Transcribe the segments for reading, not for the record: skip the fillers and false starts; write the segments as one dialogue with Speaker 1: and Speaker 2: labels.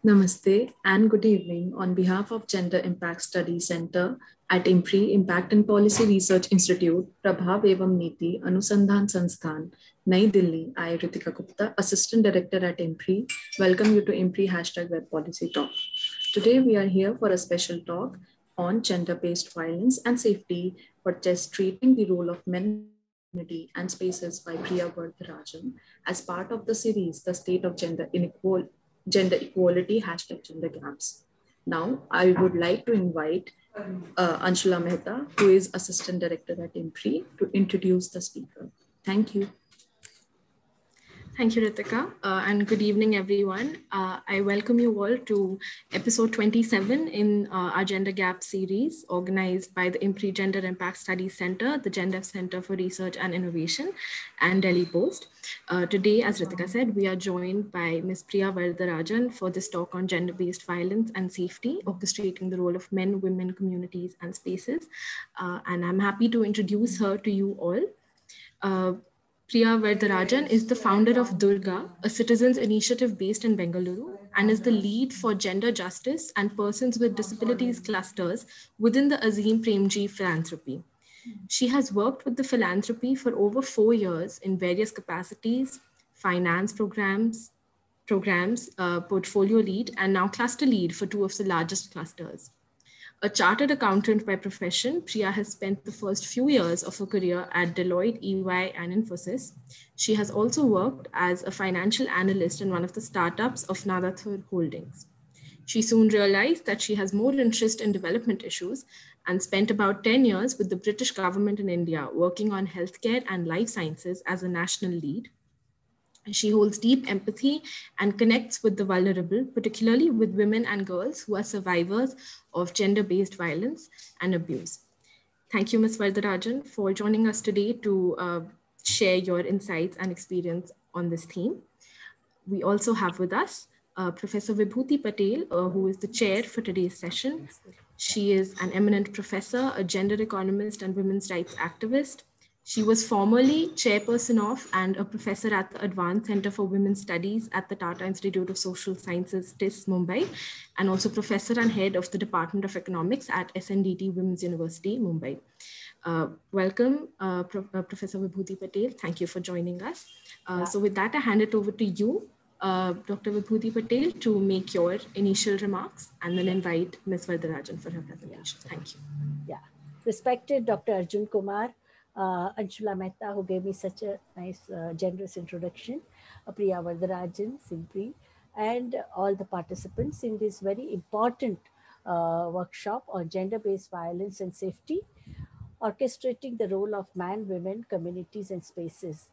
Speaker 1: Namaste and good evening. On behalf of Gender Impact Study Center at IMPRI, Impact and Policy Research Institute, Prabhav Evam Niti Anusandhan Sansthan, Nai Delhi, I, Ritika Gupta, Assistant Director at IMPRI, welcome you to IMPRI #Web Policy Talk. Today we are here for a special talk on gender-based violence and safety for just treating the role of men community and spaces by Priya Vardharajan as part of the series, The State of Gender Equality #Gender Gaps. Now, I would like to invite Anshula Mehta, who is Assistant Director at IMPRI, to introduce the speaker. Thank you.
Speaker 2: Thank you, Ritika, and good evening, everyone. I welcome you all to episode 27 in our Gender Gap series, organized by the IMPRI Gender Impact Studies Center, the Gender Center for Research and Innovation, and Delhi Post. Today, as Ritika said, we are joined by Ms. Priya Vardharajan for this talk on gender-based violence and safety, orchestrating the role of men, women, communities, and spaces. And I'm happy to introduce her to you all. Priya Vardharajan is the founder of Durga, a citizens' initiative based in Bengaluru, and is the lead for gender justice and persons with disabilities clusters within the Azim Premji philanthropy. She has worked with the philanthropy for over 4 years in various capacities, finance programs, portfolio lead, and now cluster lead for 2 of the largest clusters. A chartered accountant by profession, Priya has spent the first few years of her career at Deloitte, EY, and Infosys. She has also worked as a financial analyst in one of the startups of Nadathur Holdings. She soon realized that she has more interest in development issues and spent about 10 years with the British government in India working on healthcare and life sciences as a national lead. She holds deep empathy and connects with the vulnerable, particularly with women and girls who are survivors of gender-based violence and abuse. Thank you, Ms. Vardharajan, for joining us today to share your insights and experience on this theme. We also have with us Professor Vibhuti Patel, who is the chair for today's session. She is an eminent professor, a gender economist, and women's rights activist. She was formerly chairperson of and a professor at the Advanced Center for Women's Studies at the Tata Institute of Social Sciences, TIS, Mumbai, and also professor and head of the Department of Economics at SNDT Women's University, Mumbai. Welcome, Professor Vibhuti Patel. Thank you for joining us. So with that, I hand it over to you, Dr. Vibhuti Patel, to make your initial remarks and then invite Ms. Vardharajan for her presentation. Thank you.
Speaker 3: Yeah, respected Dr. Arjun Kumar, Anshula Mehta, who gave me such a nice, generous introduction, Priya Vardharajan, Simpri, and all the participants in this very important workshop on gender-based violence and safety, orchestrating the role of man, women, communities, and spaces.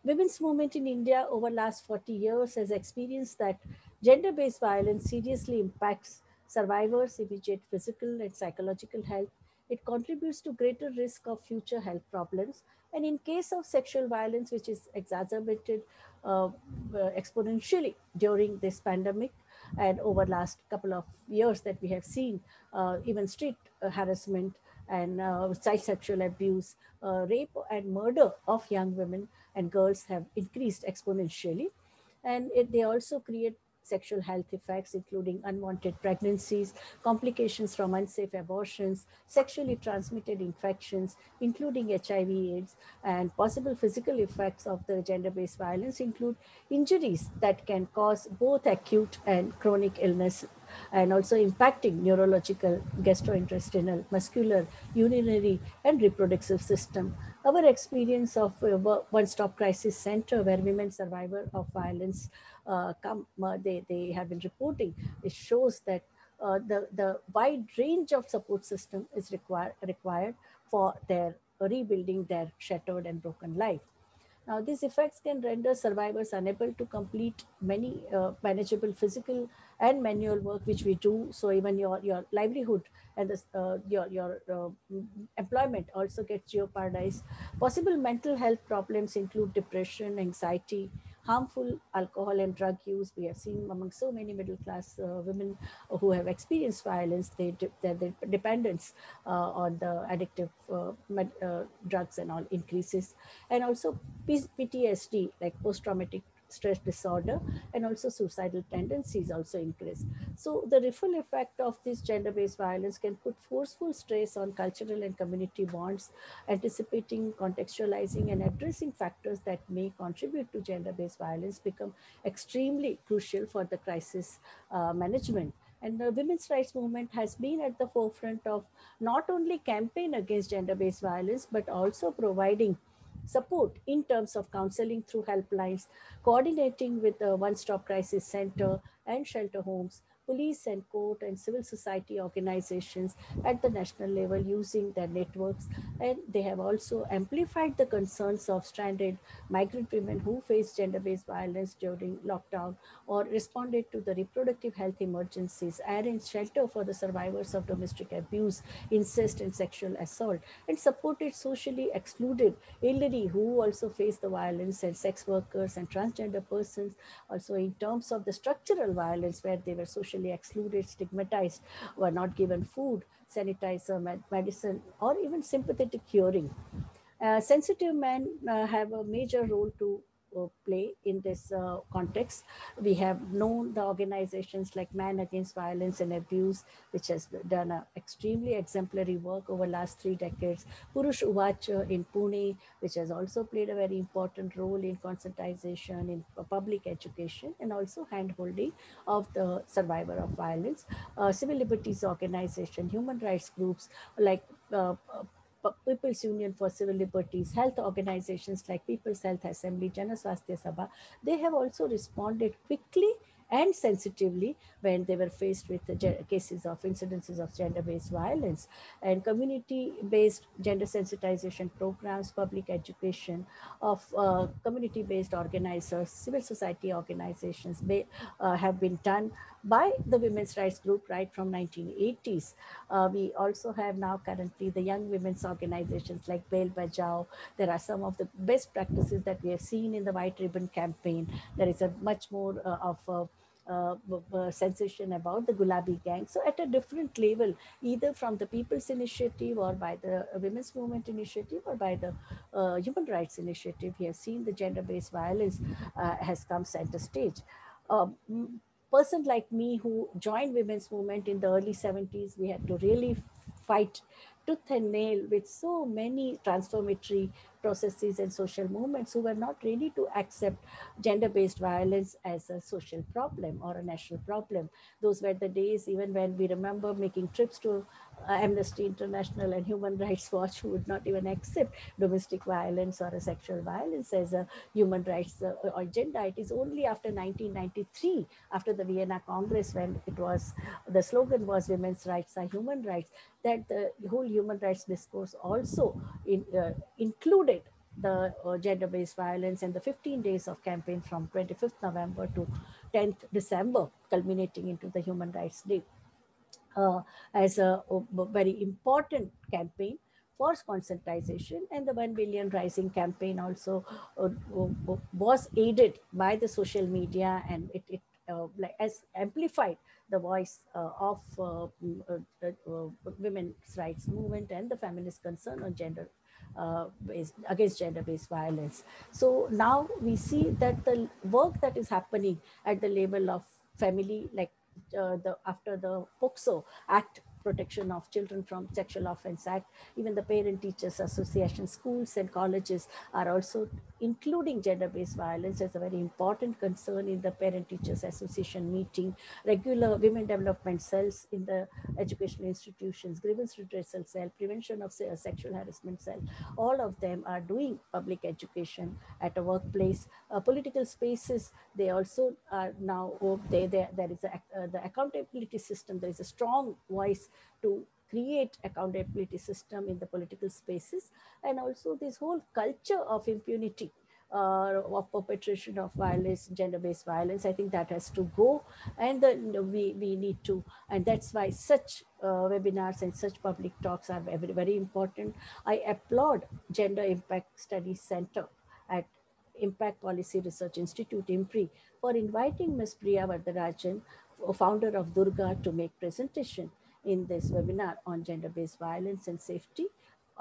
Speaker 3: Women's movement in India over last 40 years has experienced that gender-based violence seriously impacts survivors' immediate physical and psychological health. It contributes to greater risk of future health problems. And in case of sexual violence, which is exacerbated exponentially during this pandemic and over last couple of years that we have seen, even street harassment and child sexual abuse, rape and murder of young women and girls have increased exponentially. And they also create sexual health effects, including unwanted pregnancies, complications from unsafe abortions, sexually transmitted infections, including HIV/AIDS, and possible physical effects of the gender-based violence include injuries that can cause both acute and chronic illness, and also impacting neurological, gastrointestinal, muscular, urinary, and reproductive system. Our experience of One-Stop Crisis Center, where women survivors of violence they have been reporting, it shows that the wide range of support system is required for their rebuilding their shattered and broken life. Now, these effects can render survivors unable to complete many manageable physical and manual work which we do. So even your livelihood and your employment also gets jeopardized. Possible mental health problems include depression, anxiety, harmful alcohol and drug use. We have seen among so many middle class women who have experienced violence, their dependence on the addictive drugs and all increases. And also PTSD, like post-traumatic stress disorder, and also suicidal tendencies also increase. So the ripple effect of this gender-based violence can put forceful stress on cultural and community bonds. Anticipating, contextualizing, and addressing factors that may contribute to gender-based violence become extremely crucial for the crisis management. And the women's rights movement has been at the forefront of not only campaign against gender-based violence, but also providing support in terms of counseling through helplines, coordinating with the one-stop crisis center and shelter homes, police and court and civil society organizations at the national level using their networks. And they have also amplified the concerns of stranded migrant women who face gender-based violence during lockdown, or responded to the reproductive health emergencies, arranged shelter for the survivors of domestic abuse, incest, and sexual assault, and supported socially excluded elderly who also face the violence, and sex workers and transgender persons also in terms of the structural violence where they were socially excluded, stigmatized, were not given food, sanitizer, medicine, or even sympathetic hearing. Sensitive men have a major role to play in this context. We have known the organizations like Man Against Violence and Abuse, which has done a extremely exemplary work over last 3 decades. Purush Uvacha in Pune, which has also played a very important role in conscientization, in public education, and also handholding of the survivor of violence. Civil liberties organization, human rights groups like People's Union for Civil Liberties, health organizations like People's Health Assembly, Jana Swasthya Sabha, they have also responded quickly and sensitively when they were faced with the cases of incidences of gender-based violence. And community-based gender sensitization programs, public education of community-based organizers, civil society organizations have been done by the women's rights group right from 1980s. We also have now currently the young women's organizations like Bell Bajao. There are some of the best practices that we have seen in the White Ribbon campaign. There is a much more of sensation about the Gulabi gang. So at a different level, either from the People's Initiative or by the Women's Movement Initiative or by the Human Rights Initiative, we have seen the gender-based violence has come center stage. Person like me who joined women's movement in the early 70s, we had to really fight tooth and nail with so many transformatory processes and social movements who were not ready to accept gender-based violence as a social problem or a national problem. Those were the days even when we remember making trips to Amnesty International and Human Rights Watch, who would not even accept domestic violence or a sexual violence as a human rights agenda. It is only after 1993, after the Vienna Congress, when it was, the slogan was women's rights are human rights, that the whole human rights discourse also included the gender-based violence, and the 15 days of campaign from 25th November to 10th December, culminating into the Human Rights Day as a very important campaign for conscientization. And the 1 billion rising campaign also was aided by the social media, and it like as amplified the voice of women's rights movement and the feminist concern on gender against gender-based violence. So now we see that the work that is happening at the level of family, like after the POCSO Act, Protection of Children from Sexual Offense Act, even the Parent Teachers Association, schools and colleges are also including gender-based violence as a very important concern in the Parent Teachers Association meeting, regular women development cells in the educational institutions, grievance redressal cell, prevention of sexual harassment cell. All of them are doing public education at a workplace. Political spaces, they also are now, there is the accountability system. There is a strong voice to create accountability system in the political spaces. And also this whole culture of impunity of perpetration of violence, gender-based violence, I think that has to go. And we need to, and that's why such webinars and such public talks are very, very important. I applaud Gender Impact Studies Center at Impact Policy Research Institute, IMPRI, for inviting Ms. Priya Vardarajan, founder of Durga, to make presentation in this webinar on gender-based violence and safety,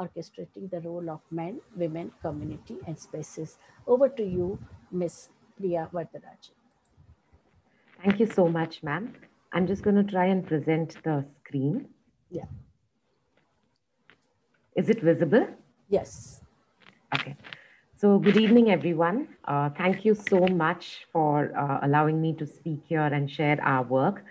Speaker 3: orchestrating the role of men, women, community, and spaces. Over to you, Ms. Priya Vardarajan.
Speaker 4: Thank you so much, ma'am. I'm just going to try and present the screen.
Speaker 3: Yeah.
Speaker 4: Is it visible?
Speaker 3: Yes.
Speaker 4: Okay. So good evening, everyone. Thank you so much for allowing me to speak here and share our work.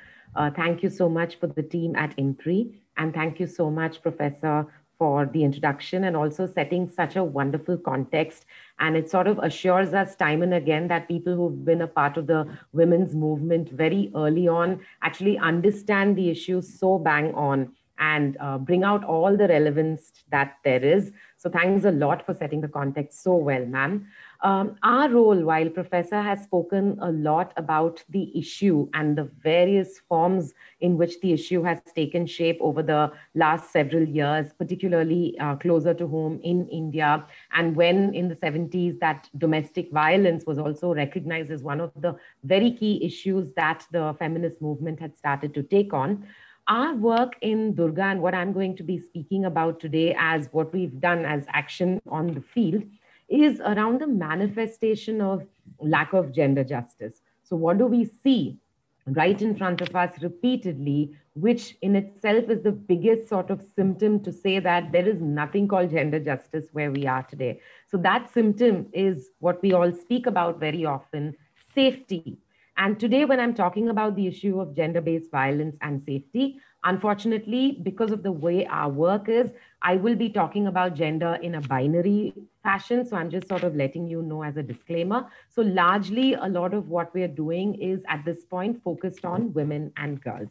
Speaker 4: Thank you so much for the team at IMPRI. And thank you so much, Professor, for the introduction and also setting such a wonderful context. And it sort of assures us time and again that people who've been a part of the women's movement very early on actually understand the issues so bang on and bring out all the relevance that there is. So thanks a lot for setting the context so well, ma'am. Our role, while Professor has spoken a lot about the issue and the various forms in which the issue has taken shape over the last several years, particularly closer to home in India, and when in the 70s that domestic violence was also recognized as one of the very key issues that the feminist movement had started to take on. Our work in Durga and what I'm going to be speaking about today as what we've done as action on the field is around the manifestation of lack of gender justice. So what do we see right in front of us repeatedly, which in itself is the biggest sort of symptom to say that there is nothing called gender justice where we are today. So that symptom is what we all speak about very often, safety. And today, when I'm talking about the issue of gender-based violence and safety, unfortunately, because of the way our work is, I will be talking about gender in a binary fashion. So I'm just sort of letting you know as a disclaimer. So largely, a lot of what we're doing is at this point focused on women and girls.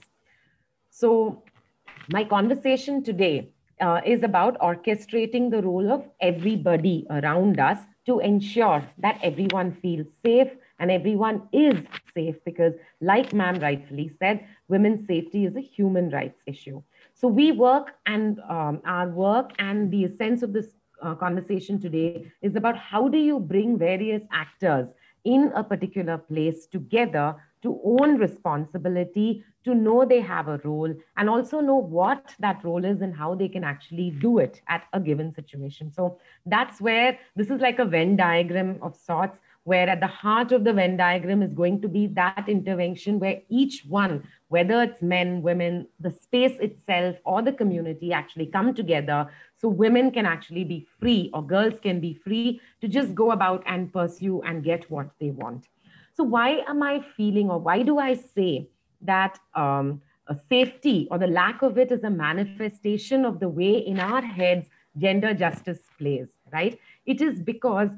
Speaker 4: So my conversation today is about orchestrating the role of everybody around us to ensure that everyone feels safe and everyone is safe, because like ma'am rightfully said, women's safety is a human rights issue. So we work, and our work and the essence of this conversation today is about how do you bring various actors in a particular place together to own responsibility, to know they have a role, and also know what that role is and how they can actually do it at a given situation. So that's where this is like a Venn diagram of sorts, where at the heart of the Venn diagram is going to be that intervention where each one, whether it's men, women, the space itself, or the community actually come together so women can actually be free, or girls can be free to just go about and pursue and get what they want. So why am I feeling, or why do I say that safety or the lack of it is a manifestation of the way in our heads gender justice plays, right? It is because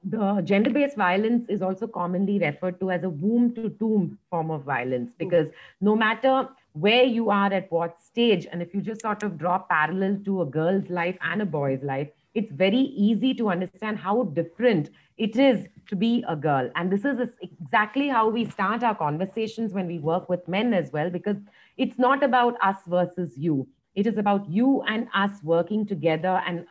Speaker 4: the gender-based violence is also commonly referred to as a womb-to-tomb form of violence, because no matter where you are at what stage, and if you just sort of draw parallel to a girl's life and a boy's life, it's very easy to understand how different it is to be a girl. And this is exactly how we start our conversations when we work with men as well, because it's not about us versus you. It is about you and us working together and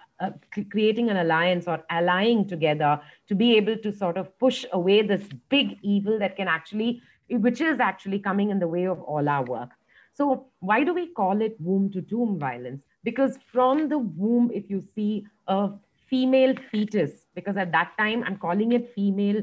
Speaker 4: creating an alliance or allying together to be able to sort of push away this big evil that can actually, which is actually coming in the way of all our work. So why do we call it womb-to-tomb violence? Because from the womb, if you see a female fetus, because at that time, I'm calling it female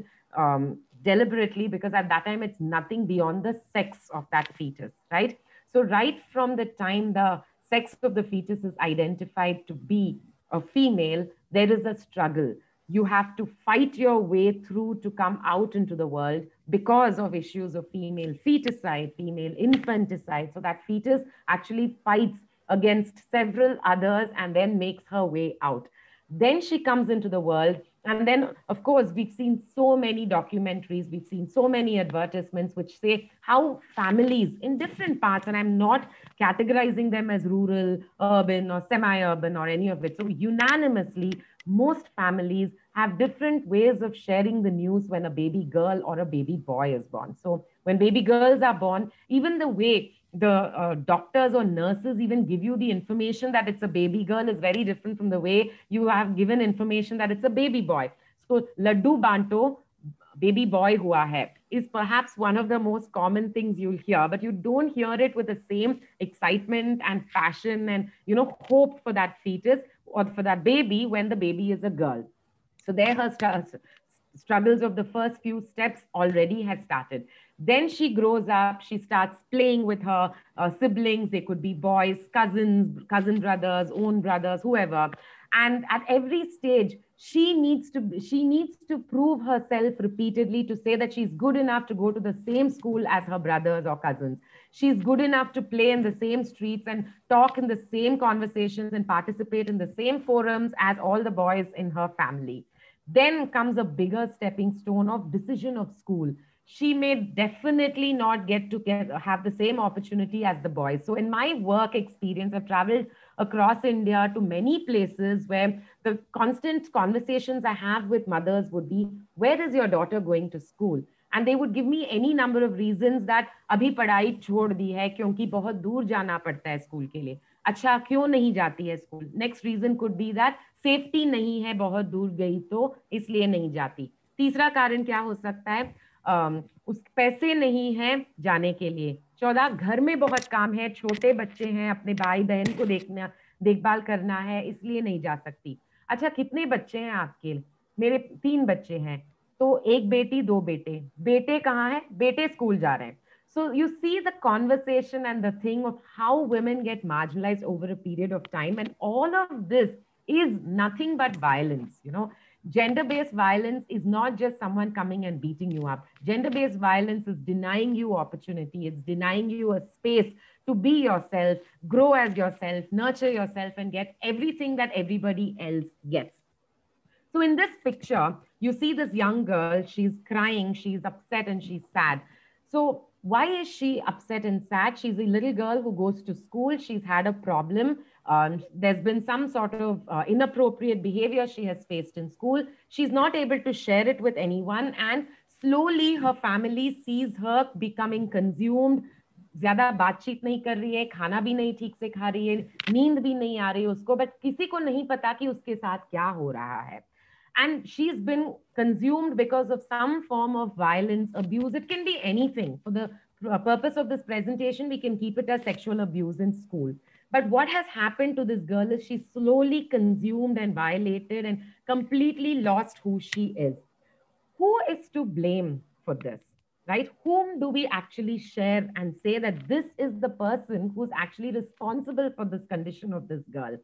Speaker 4: deliberately, because at that time, it's nothing beyond the sex of that fetus, right? So right from the time the sex of the fetus is identified to be a female, there is a struggle. You have to fight your way through to come out into the world because of issues of female feticide, female infanticide. So that fetus actually fights against several others and then makes her way out. Then she comes into the world. And then, of course, we've seen so many documentaries, we've seen so many advertisements which say how families in different parts, and I'm not categorizing them as rural, urban, or semi-urban or any of it. So unanimously, most families have different ways of sharing the news when a baby girl or a baby boy is born. So when baby girls are born, even the way the doctors or nurses even give you the information that it's a baby girl is very different from the way you have given information that it's a baby boy. So laddu banto, baby boy hua hai, is perhaps one of the most common things you'll hear, but you don't hear it with the same excitement and passion and, you know, hope for that fetus or for that baby when the baby is a girl. So there her struggles of the first few steps already has started. Then she grows up, she starts playing with her siblings. They could be boys, cousins, cousin brothers, own brothers, whoever. And at every stage, she needs to prove herself repeatedly to say that she's good enough to go to the same school as her brothers or cousins. She's good enough to play in the same streets and talk in the same conversations and participate in the same forums as all the boys in her family. Then comes a bigger stepping stone of decision of school. She may definitely not have the same opportunity as the boys. So in my work experience, I've traveled across India to many places where the constant conversations I have with mothers would be, where is your daughter going to school? And they would give me any number of reasons that अभी पढ़ाई छोड़ दी है क्योंकि बहुत दूर जाना पड़ता है स्कूल के लिए. अच्छा क्यों नहीं जाती है school? Next reason could be that safety नहीं है, बहुत दूर गई तो इसलिए नहीं जाती. तीसरा कारण क्या हो सकता है? उस पैसे नहीं है जाने के लिए. 14 घर में बहुत काम है, छोटे बच्चे हैं, अपने भाई बहन को देखभाल करना है, इसलिए नहीं जा सकती. अच्छा कितने बच्चे हैं आपके? मेरे 3 बच्चे हैं, तो एक बेटी 2 बेटे. बेटे कहाँ हैं? बेटे स्कूल जा रहे हैं. So you see the conversation and the thing of how women get marginalized over a period of time, and all of this is nothing but violence. Gender-based violence is not just someone coming and beating you up. Gender-based violence is denying you opportunity. It's denying you a space to be yourself, grow as yourself, nurture yourself, and get everything that everybody else gets. So in this picture, you see this young girl, she's crying, she's upset, and she's sad. So why is she upset and sad? She's a little girl who goes to school. She's had a problem. There's been some sort of inappropriate behavior she has faced in school. She's not able to share it with anyone. And slowly her family sees her becoming consumed. ज्यादा बातचीत नहीं कर रही है, खाना भी नहीं ठीक से खा रही है, नींद भी नहीं आ रही है उसको, बट किसी को नहीं पता कि उसके साथ क्या हो रहा है. And she's been consumed because of some form of violence, abuse. It can be anything. For the purpose of this presentation, we can keep it as sexual abuse in school. But what has happened to this girl is she's slowly consumed and violated and completely lost who she is. Who is to blame for this, right? Whom do we actually share and say that this is the person who's actually responsible for this condition of this girl?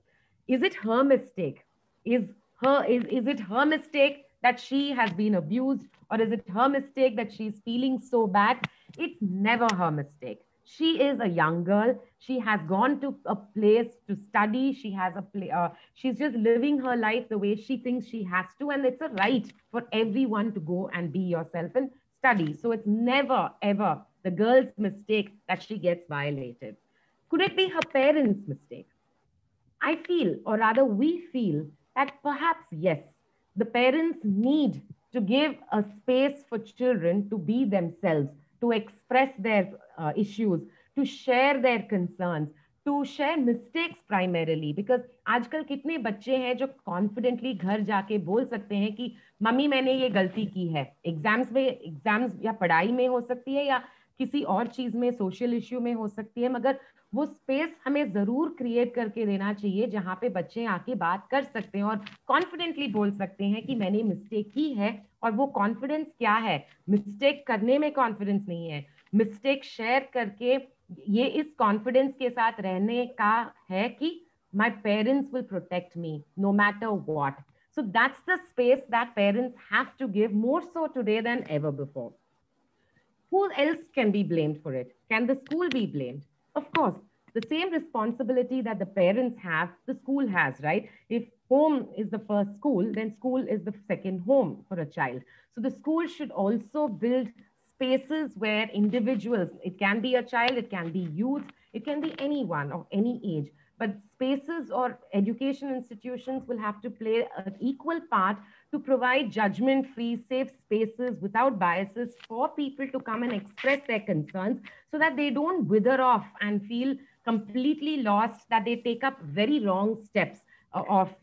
Speaker 4: Is it her mistake? Is it her mistake that she has been abused, or is it her mistake that she's feeling so bad? It's never her mistake. She is a young girl. She has gone to a place to study. She has she's just living her life the way she thinks she has to, and it's a right for everyone to go and be yourself and study. So it's never ever the girl's mistake that she gets violated. Could it be her parents' mistake? I feel, or rather we feel, that perhaps, yes, the parents need to give a space for children to be themselves, to express their issues, to share their concerns, to share mistakes primarily. Because आजकल कितने बच्चे हैं जो confidently घर जाके बोल सकते हैं कि मम्मी मैंने ये गलती की है. एग्जाम्स या पढ़ाई में हो सकती है या किसी और चीज में, सोशल इश्यू में हो सकती है, मगर वो स्पेस हमें जरूर क्रिएट करके देना चाहिए जहां पे बच्चे आके बात कर सकते हैं और कॉन्फिडेंटली बोल सकते हैं कि मैंने मिस्टेक की है. और वो कॉन्फिडेंस क्या है? मिस्टेक करने में कॉन्फिडेंस नहीं है, मिस्टेक शेयर करके ये इस कॉन्फिडेंस के साथ रहने का है कि my parents will protect me no matter what. So that's the space that parents have to give, more so today than ever before. Who else can be blamed for it? Can the school be blamed? Of course, the same responsibility that the parents have, the school has, right? If home is the first school, then school is the second home for a child. So the school should also build spaces where individuals, it can be a child, it can be youth, it can be anyone of any age, but spaces or education institutions will have to play an equal part to provide judgment-free, safe spaces without biases for people to come and express their concerns so that they don't wither off and feel completely lost, that they take up very wrong steps of,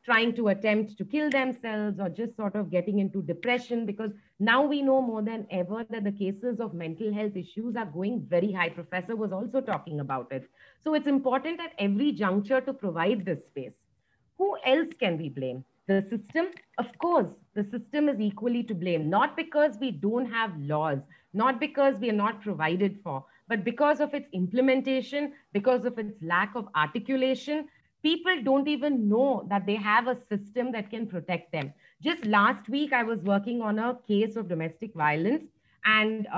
Speaker 4: trying to attempt to kill themselves or just sort of getting into depression, because now we know more than ever that the cases of mental health issues are going very high. Professor was also talking about it. So it's important at every juncture to provide this space. Who else can we blame? The system, of course, the system is equally to blame, not because we don't have laws, not because we are not provided for, but because of its implementation, because of its lack of articulation. People don't even know that they have a system that can protect them. Just last week, I was working on a case of domestic violence, and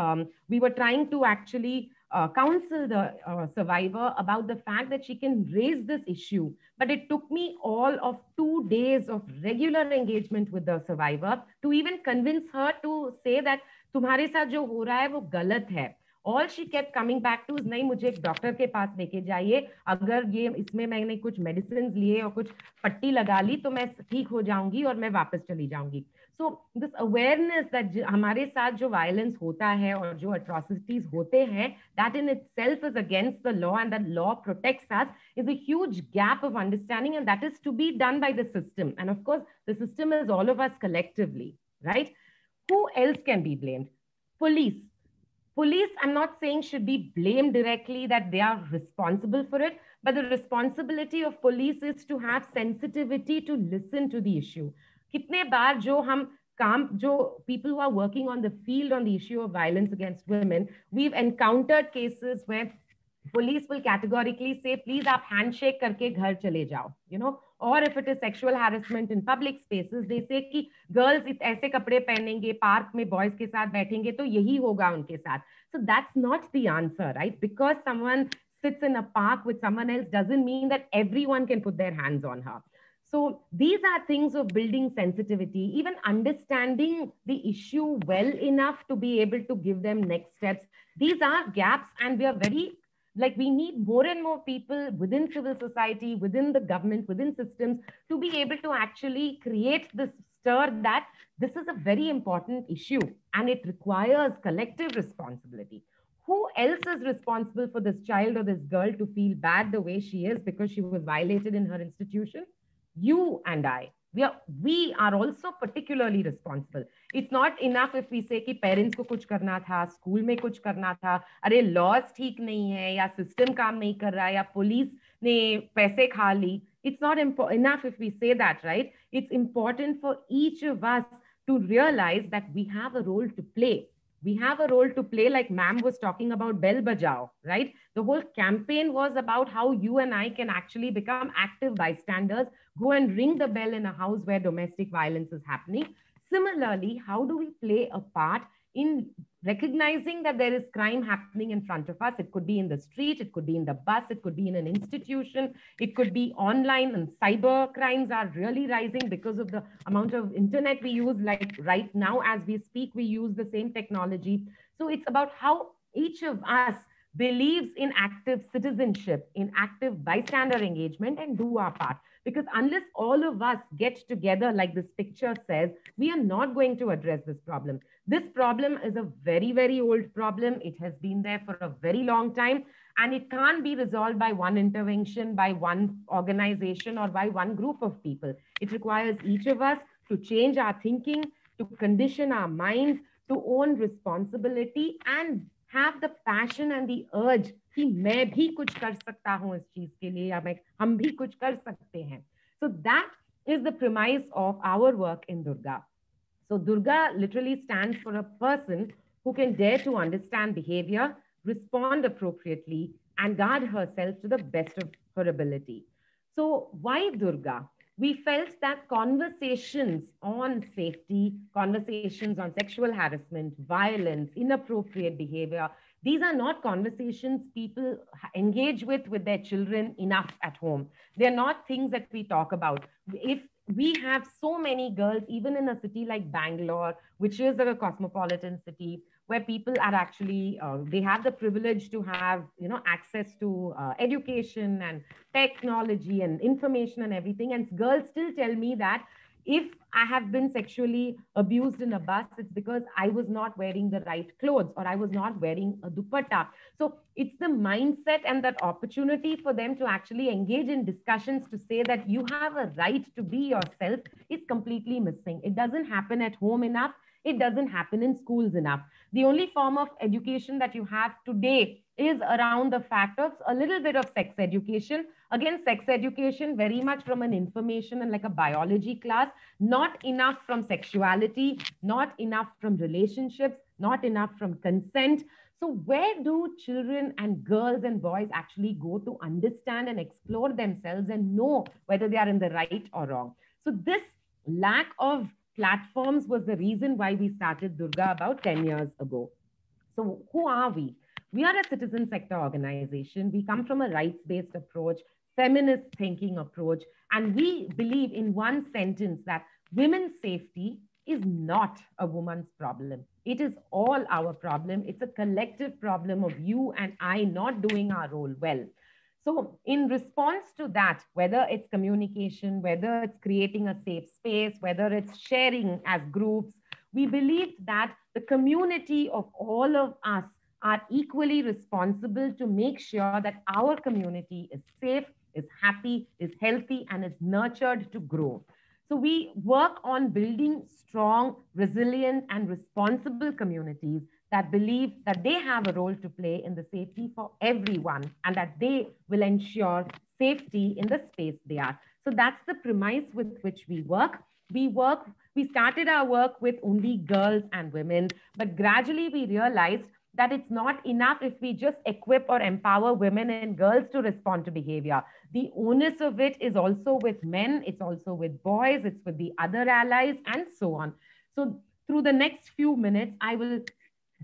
Speaker 4: we were trying to actually counsel the survivor about the fact that she can raise this issue. But it took me all of 2 days of regular engagement with the survivor to even convince her to say that तुम्हारे साथ जो हो रहा है वो गलत है. All she kept coming back to is नहीं, मुझे एक डॉक्टर के पास लेके जाइए, अगर ये इसमें मैंने कुछ मेडिसिन लिए और कुछ पट्टी लगा ली तो मैं ठीक हो जाऊंगी और मैं वापस चली जाऊंगी. So this awareness that हमारे साथ जो violence होता है और जो atrocities होते हैं, that in itself is against the law and that law protects us, is a huge gap of understanding, and that is to be done by the system. And of course, the system is all of us collectively, right? Who else can be blamed? Police. Police, I'm not saying should be blamed directly that they are responsible for it, but the responsibility of police is to have sensitivity to listen to the issue. कितने बार जो हम people who are working on the field on the issue of violence against women, we've encountered cases where police will categorically say, please aap handshake karke ghar chale jao, you know, or if it is sexual harassment in public spaces, they say ki girls aise kapde pehnenge, park mein boys ke sath baithenge to yahi hoga unke sath. So that's not the answer, right? Because someone sits in a park with someone else doesn't mean that everyone can put their hands on her. So these are things of building sensitivity, even understanding the issue well enough to be able to give them next steps. These are gaps, and we are very, like, we need more and more people within civil society, within the government, within systems to be able to actually create this stir that this is a very important issue and it requires collective responsibility. Who else is responsible for this child or this girl to feel bad the way she is because she was violated in her institution? You and I. We are also particularly responsible. It's not enough if we say कि parents को कुछ करना था, school में कुछ करना था, अरे laws ठीक नहीं है, या system काम नहीं कर रहा है, या police ने पैसे खा ली. It's not enough if we say that, right? It's important for each of us to realize that we have a role to play. We have a role to play, like ma'am was talking about Bell Bajao, right? The whole campaign was about how you and I can actually become active bystanders, go and ring the bell in a house where domestic violence is happening. Similarly, how do we play a part in recognizing that there is crime happening in front of us? It could be in the street, it could be in the bus, it could be in an institution, it could be online, and cyber crimes are really rising because of the amount of internet we use. Like right now, as we speak, we use the same technology. So it's about how each of us believes in active citizenship, in active bystander engagement, and do our part. Because unless all of us get together, like this picture says, we are not going to address this problem. This problem is a very, very old problem. It has been there for a very long time, and it can't be resolved by one intervention, by one organization, or by one group of people. It requires each of us to change our thinking, to condition our minds, to own responsibility, and have the passion and the urge कि मैं भी कुछ कर सकता हूँ इस चीज के लिए, या हम भी कुछ कर सकते हैं. So that is the premise of our work in Durga. So Durga literally stands for a person who can dare to understand behavior, respond appropriately, and guard herself to the best of her ability. So why Durga? We felt that conversations on safety, conversations on sexual harassment, violence, inappropriate behavior, these are not conversations people engage with their children enough at home. They're not things that we talk about. If we have so many girls, even in a city like Bangalore, which is a cosmopolitan city, where people are actually, they have the privilege to have, you know, access to education and technology and information and everything. And girls still tell me that if I have been sexually abused in a bus, it's because I was not wearing the right clothes or I was not wearing a dupatta. So it's the mindset and that opportunity for them to actually engage in discussions to say that you have a right to be yourself is completely missing. It doesn't happen at home enough. It doesn't happen in schools enough. The only form of education that you have today is around the fact of a little bit of sex education, Again, sex education, very much from an information and like a biology class, not enough from sexuality, not enough from relationships, not enough from consent. So where do children and girls and boys actually go to understand and explore themselves and know whether they are in the right or wrong? So this lack of platforms was the reason why we started Durga about 10 years ago. So who are we? We are a citizen sector organization. We come from a rights-based approach, feminist thinking approach, and we believe in one sentence that women's safety is not a woman's problem. It is all our problem. It's a collective problem of you and I not doing our role well. So in response to that, whether it's communication, whether it's creating a safe space, whether it's sharing as groups, we believe that the community of all of us are equally responsible to make sure that our community is safe, is happy, is healthy, and is nurtured to grow. So we work on building strong, resilient, and responsible communities that believe that they have a role to play in the safety for everyone and that they will ensure safety in the space they are. So that's the premise with which we work. We started our work with only girls and women, but gradually we realized that it's not enough if we just equip or empower women and girls to respond to behavior. The onus of it is also with men, it's also with boys, it's with the other allies, and so on. So through the next few minutes, I will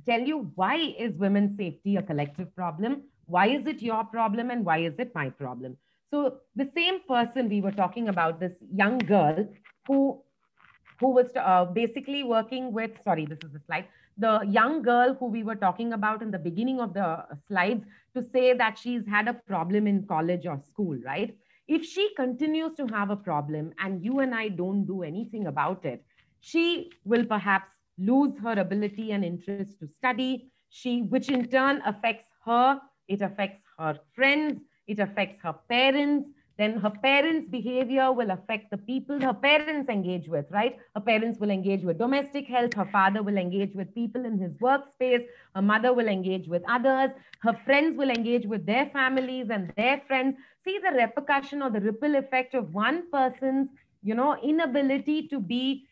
Speaker 4: tell you why is women's safety a collective problem, why is it your problem, and why is it my problem. So the same person we were talking about, this young girl who was basically working with, sorry, this is the slide, the young girl who we were talking about in the beginning of the slides to say that she's had a problem in college or school, right? If she continues to have a problem and you and I don't do anything about it, she will perhaps lose her ability and interest to study, which in turn affects her, it affects her friends, it affects her parents, then her parents' behavior will affect the people her parents engage with, right? Her parents will engage with domestic health. Her father will engage with people in his workspace. Her mother will engage with others. Her friends will engage with their families and their friends. See the repercussion or the ripple effect of one person's, inability to be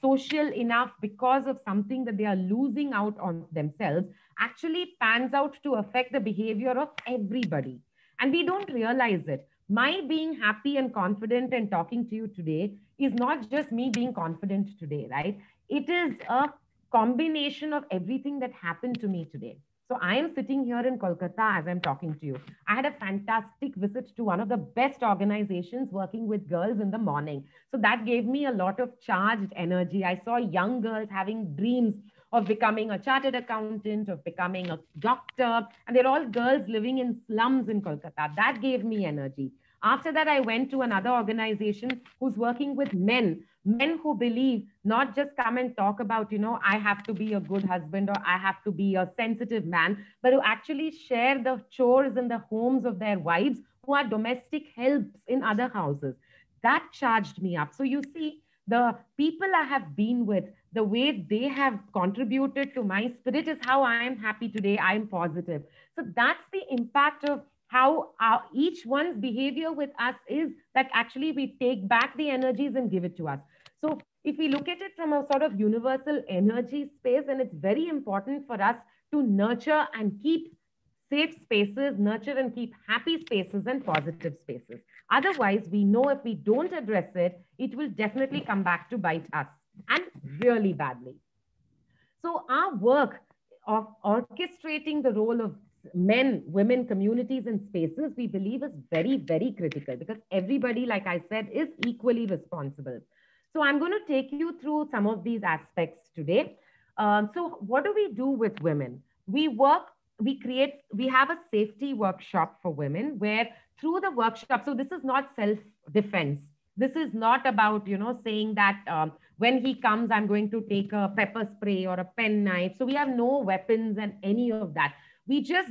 Speaker 4: social enough because of something that they are losing out on themselves actually pans out to affect the behavior of everybody. And we don't realize it. My being happy and confident and talking to you today is not just me being confident today, right? It is a combination of everything that happened to me today. So I am sitting here in Kolkata as I'm talking to you. I had a fantastic visit to one of the best organizations working with girls in the morning. So that gave me a lot of charged energy. I saw young girls having dreams of becoming a chartered accountant, of becoming a doctor, and they're all girls living in slums in Kolkata. That gave me energy. After that, I went to another organization who's working with men who believe not just come and talk about, I have to be a good husband or I have to be a sensitive man, but who actually share the chores in the homes of their wives who are domestic helps in other houses. That charged me up. So you see, the people I have been with, the way they have contributed to my spirit is how I am happy today. I am positive. So that's the impact of how each one's behavior with us is, that actually we take back the energies and give it to us. So if we look at it from a sort of universal energy space, then it's very important for us to nurture and keep safe spaces, nurture and keep happy spaces and positive spaces. Otherwise, we know if we don't address it, it will definitely come back to bite us, and really badly. So our work of orchestrating the role of men, women, communities, and spaces, we believe is very, very critical because everybody, like I said, is equally responsible. So I'm going to take you through some of these aspects today. So what do we do with women? We have a safety workshop for women where through the workshop, so this is not self-defense. This is not about, saying that when he comes, I'm going to take a pepper spray or a pen knife. So we have no weapons and any of that. We just,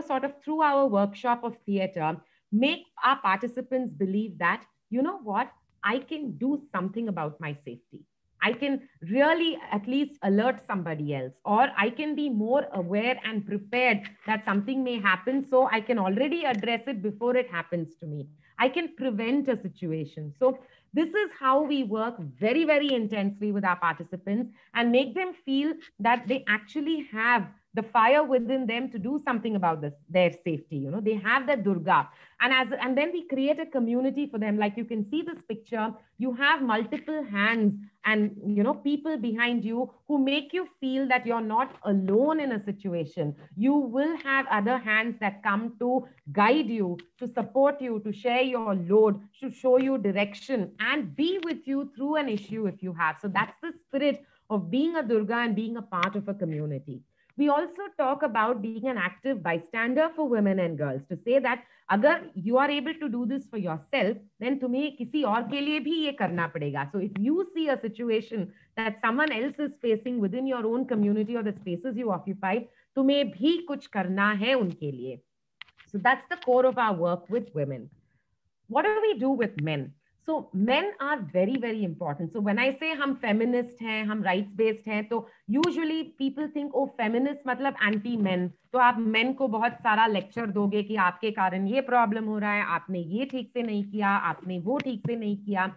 Speaker 4: sort of through our workshop of theater, make our participants believe that, you know what, I can do something about my safety. I can really at least alert somebody else, or I can be more aware and prepared that something may happen. So I can already address it before it happens to me. I can prevent a situation. So this is how we work very, very intensely with our participants and make them feel that they actually have the fire within them to do something about this, their safety. You know, they have that Durga. And then we create a community for them. Like you can see this picture, you have multiple hands and, you know, people behind you who make you feel that you're not alone in a situation. You will have other hands that come to guide you, to support you, to share your load, to show you direction and be with you through an issue if you have. So that's the spirit of being a Durga and being a part of a community. We also talk about being an active bystander for women and girls, to say that अगर you are able to do this for yourself, then तुम्हें किसी और के लिए भी ये करना पड़ेगा. So if you see a situation that someone else is facing within your own community or the spaces you occupy, तुम्हें भी कुछ करना है उनके लिए. So that's the core of our work with women. What do we do with men? So men are very, very important. So when I say हम feminist हैं, हम rights based हैं, तो usually people think, oh, feminist मतलब anti men. तो आप men को बहुत सारा lecture दोगे कि आपके कारण ये problem हो रहा है, आपने ये ठीक से नहीं किया, आपने वो ठीक से नहीं किया.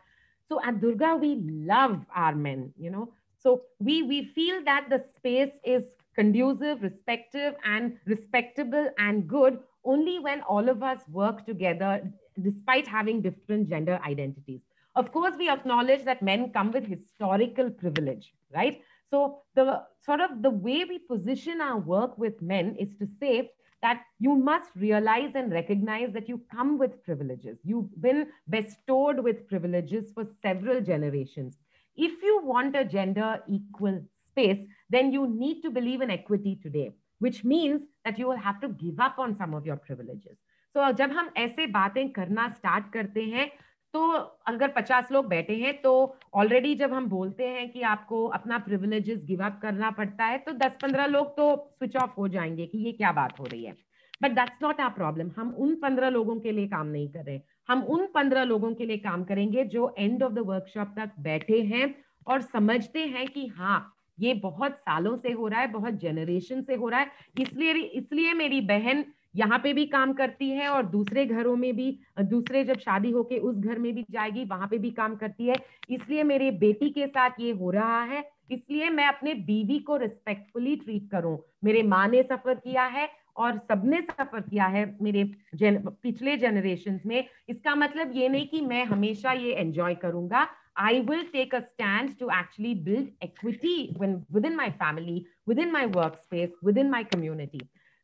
Speaker 4: So at Durga, we love our men, you know. So we feel that the space is conducive, respectable and good only when all of us work together despite having different gender identities. Of course, we acknowledge that men come with historical privilege, right? So the sort of the way we position our work with men is to say that you must realize and recognize that you come with privileges. You've been bestowed with privileges for several generations. If you want a gender equal space, then you need to believe in equity today, which means that you will have to give up on some of your privileges. So जब हम ऐसे बातें करना start करते हैं, तो अगर 50 लोग बैठे हैं, तो ऑलरेडी जब हम बोलते हैं कि आपको अपना प्रिविलेजेस गिव अप करना पड़ता है, तो 10-15 लोग तो स्विच ऑफ हो जाएंगे कि ये क्या बात हो रही है. But that's not our problem. हम उन 15 लोगों के लिए काम नहीं कर रहे. हम उन 15 लोगों के लिए काम करेंगे जो एंड ऑफ द वर्कशॉप तक बैठे हैं और समझते हैं कि हाँ, ये बहुत सालों से हो रहा है, बहुत जनरेशन से हो रहा है, इसलिए मेरी बहन यहाँ पे भी काम करती है और दूसरे घरों में भी, दूसरे जब शादी होके उस घर में भी जाएगी वहां पे भी काम करती है, इसलिए मेरे बेटी के साथ ये हो रहा है, इसलिए मैं अपने बीवी को रिस्पेक्टफुली ट्रीट करूं. मेरे माँ ने सफर किया है और सबने सफर किया है मेरे पिछले जनरेशंस में. इसका मतलब ये नहीं कि मैं हमेशा ये एंजॉय करूंगा. I will take a stand to actually build equity within my family, within my workspace, within my community.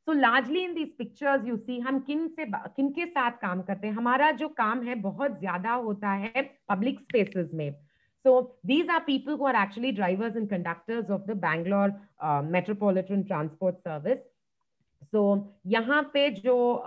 Speaker 4: So largely in these pictures you see हम किन के साथ काम करते हैं. हमारा जो काम है बहुत ज्यादा होता है public spaces में. So these are people who are actually drivers and conductors of the Bangalore Metropolitan Transport Service. So यहाँ पे जो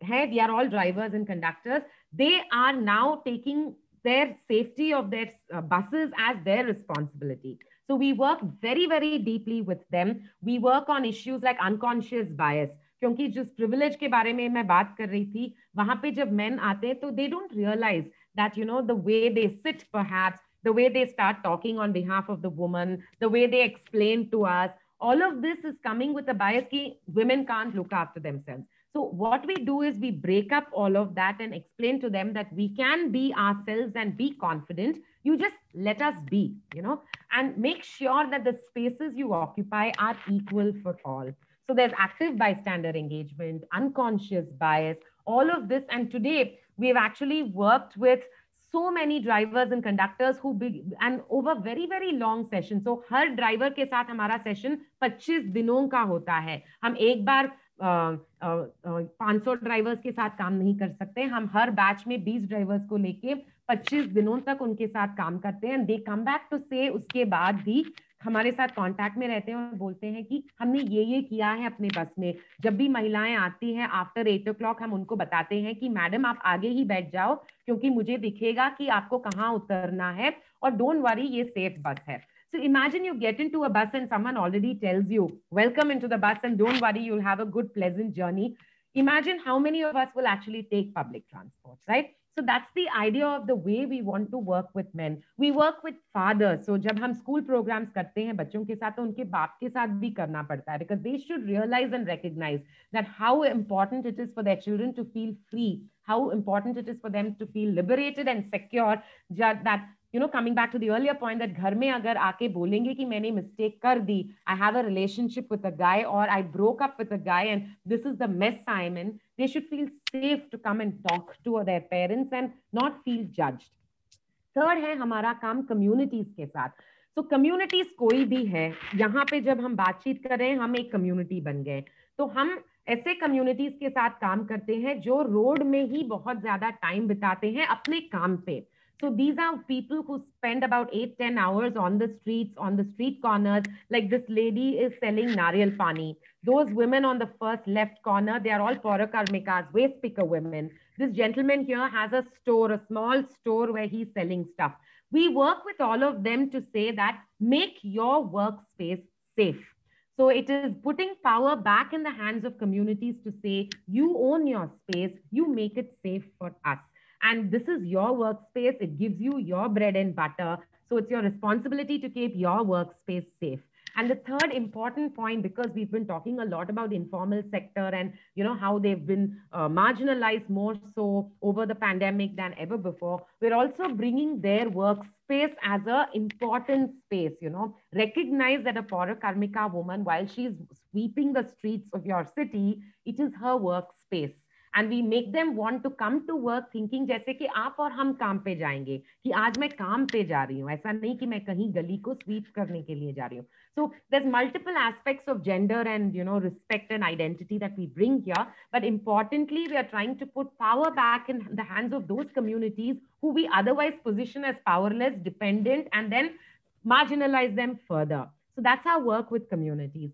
Speaker 4: है, they are all drivers and conductors. They are now taking their safety of their buses as their responsibility. So we work very, very deeply with them. We work on issues like unconscious bias. क्योंकि जिस privilege के बारे में मैं बात कर रही थी, वहां पे जब men आते हैं, तो they don't realize that, you know, the way they sit perhaps, the way they start talking on behalf of the woman, the way they explain to us, all of this is coming with a bias कि women can't look after themselves. So what we do is we break up all of that and explain to them that we can be ourselves and be confident. You just let us be, you know, and make sure that the spaces you occupy are equal for all. So there's active bystander engagement, unconscious bias, all of this. And today we've actually worked with so many drivers and conductors and over very, very long sessions. So her driver के साथ हमारा session 25 दिनों का होता है. हम एक बार 500 drivers के साथ काम नहीं कर सकते. हम हर बैच में 20 ड्राइवर्स को लेके 25 दिनों तक उनके साथ काम करते हैं. दे कम बैक टू से उसके बाद भी हमारे साथ कांटेक्ट में रहते हैं और बोलते हैं कि हमने ये किया है अपने बस में. जब भी महिलाएं आती हैं आफ्टर 8 o'clock, हम उनको बताते हैं कि मैडम आप आगे ही बैठ जाओ क्योंकि मुझे दिखेगा कि आपको कहाँ उतरना है और डोंट वरी, ये सेफ बस है. So imagine you get into a bus and someone already tells you, welcome into the bus and don't worry, you'll have a good, pleasant journey. Imagine how many of us will actually take public transport, right? So that's the idea of the way we want to work with men. We work with fathers. So जब हम school programs करते हैं बच्चों के साथ, तो उनके बाप के साथ भी करना पड़ता है, because they should realize and recognize that how important it is for their children to feel free, how important it is for them to feel liberated and secure, that coming back to the earlier point, that घर में अगर आके बोलेंगे कि मैंने mistake कर दी, I have a relationship with a guy, or I broke up with a guy and this is the mess I'm in, they should feel safe to come and talk to their parents and not feel judged. Third है हमारा काम communities के साथ. So communities कोई भी है, यहाँ पे जब हम बातचीत कर रहे हैं, हम एक community बन गए. तो हम ऐसे communities के साथ काम करते हैं जो रोड में ही बहुत ज्यादा टाइम बिताते हैं अपने काम पे. So these are people who spend about 8-10 hours on the streets, on the street corners. Like this lady is selling nariyal pani. Those women on the first left corner, they are all Paurakarmikas, waste picker women. This gentleman here has a store, a small store where he's selling stuff. We work with all of them to say that make your workspace safe. So it is putting power back in the hands of communities to say, you own your space, you make it safe for us. And this is your workspace. It gives you your bread and butter. So it's your responsibility to keep your workspace safe. And the third important point, because we've been talking a lot about informal sector and how they've been marginalized more so over the pandemic than ever before, we're also bringing their workspace as an important space. Recognize that a Paurakarmika woman, while she's sweeping the streets of your city, it is her workspace. And we make them want to come to work thinking जैसे कि आप और हम काम पे जाएंगे, कि आज मैं काम पे जा रही हूँ, ऐसा नहीं कि मैं कहीं गली को स्वीप करने के लिए जा रही हूँ. So there's multiple aspects of gender and respect and identity that we bring here, but importantly we are trying to put power back in the hands of those communities who we otherwise position as powerless, dependent, and then marginalize them further. So that's our work with communities.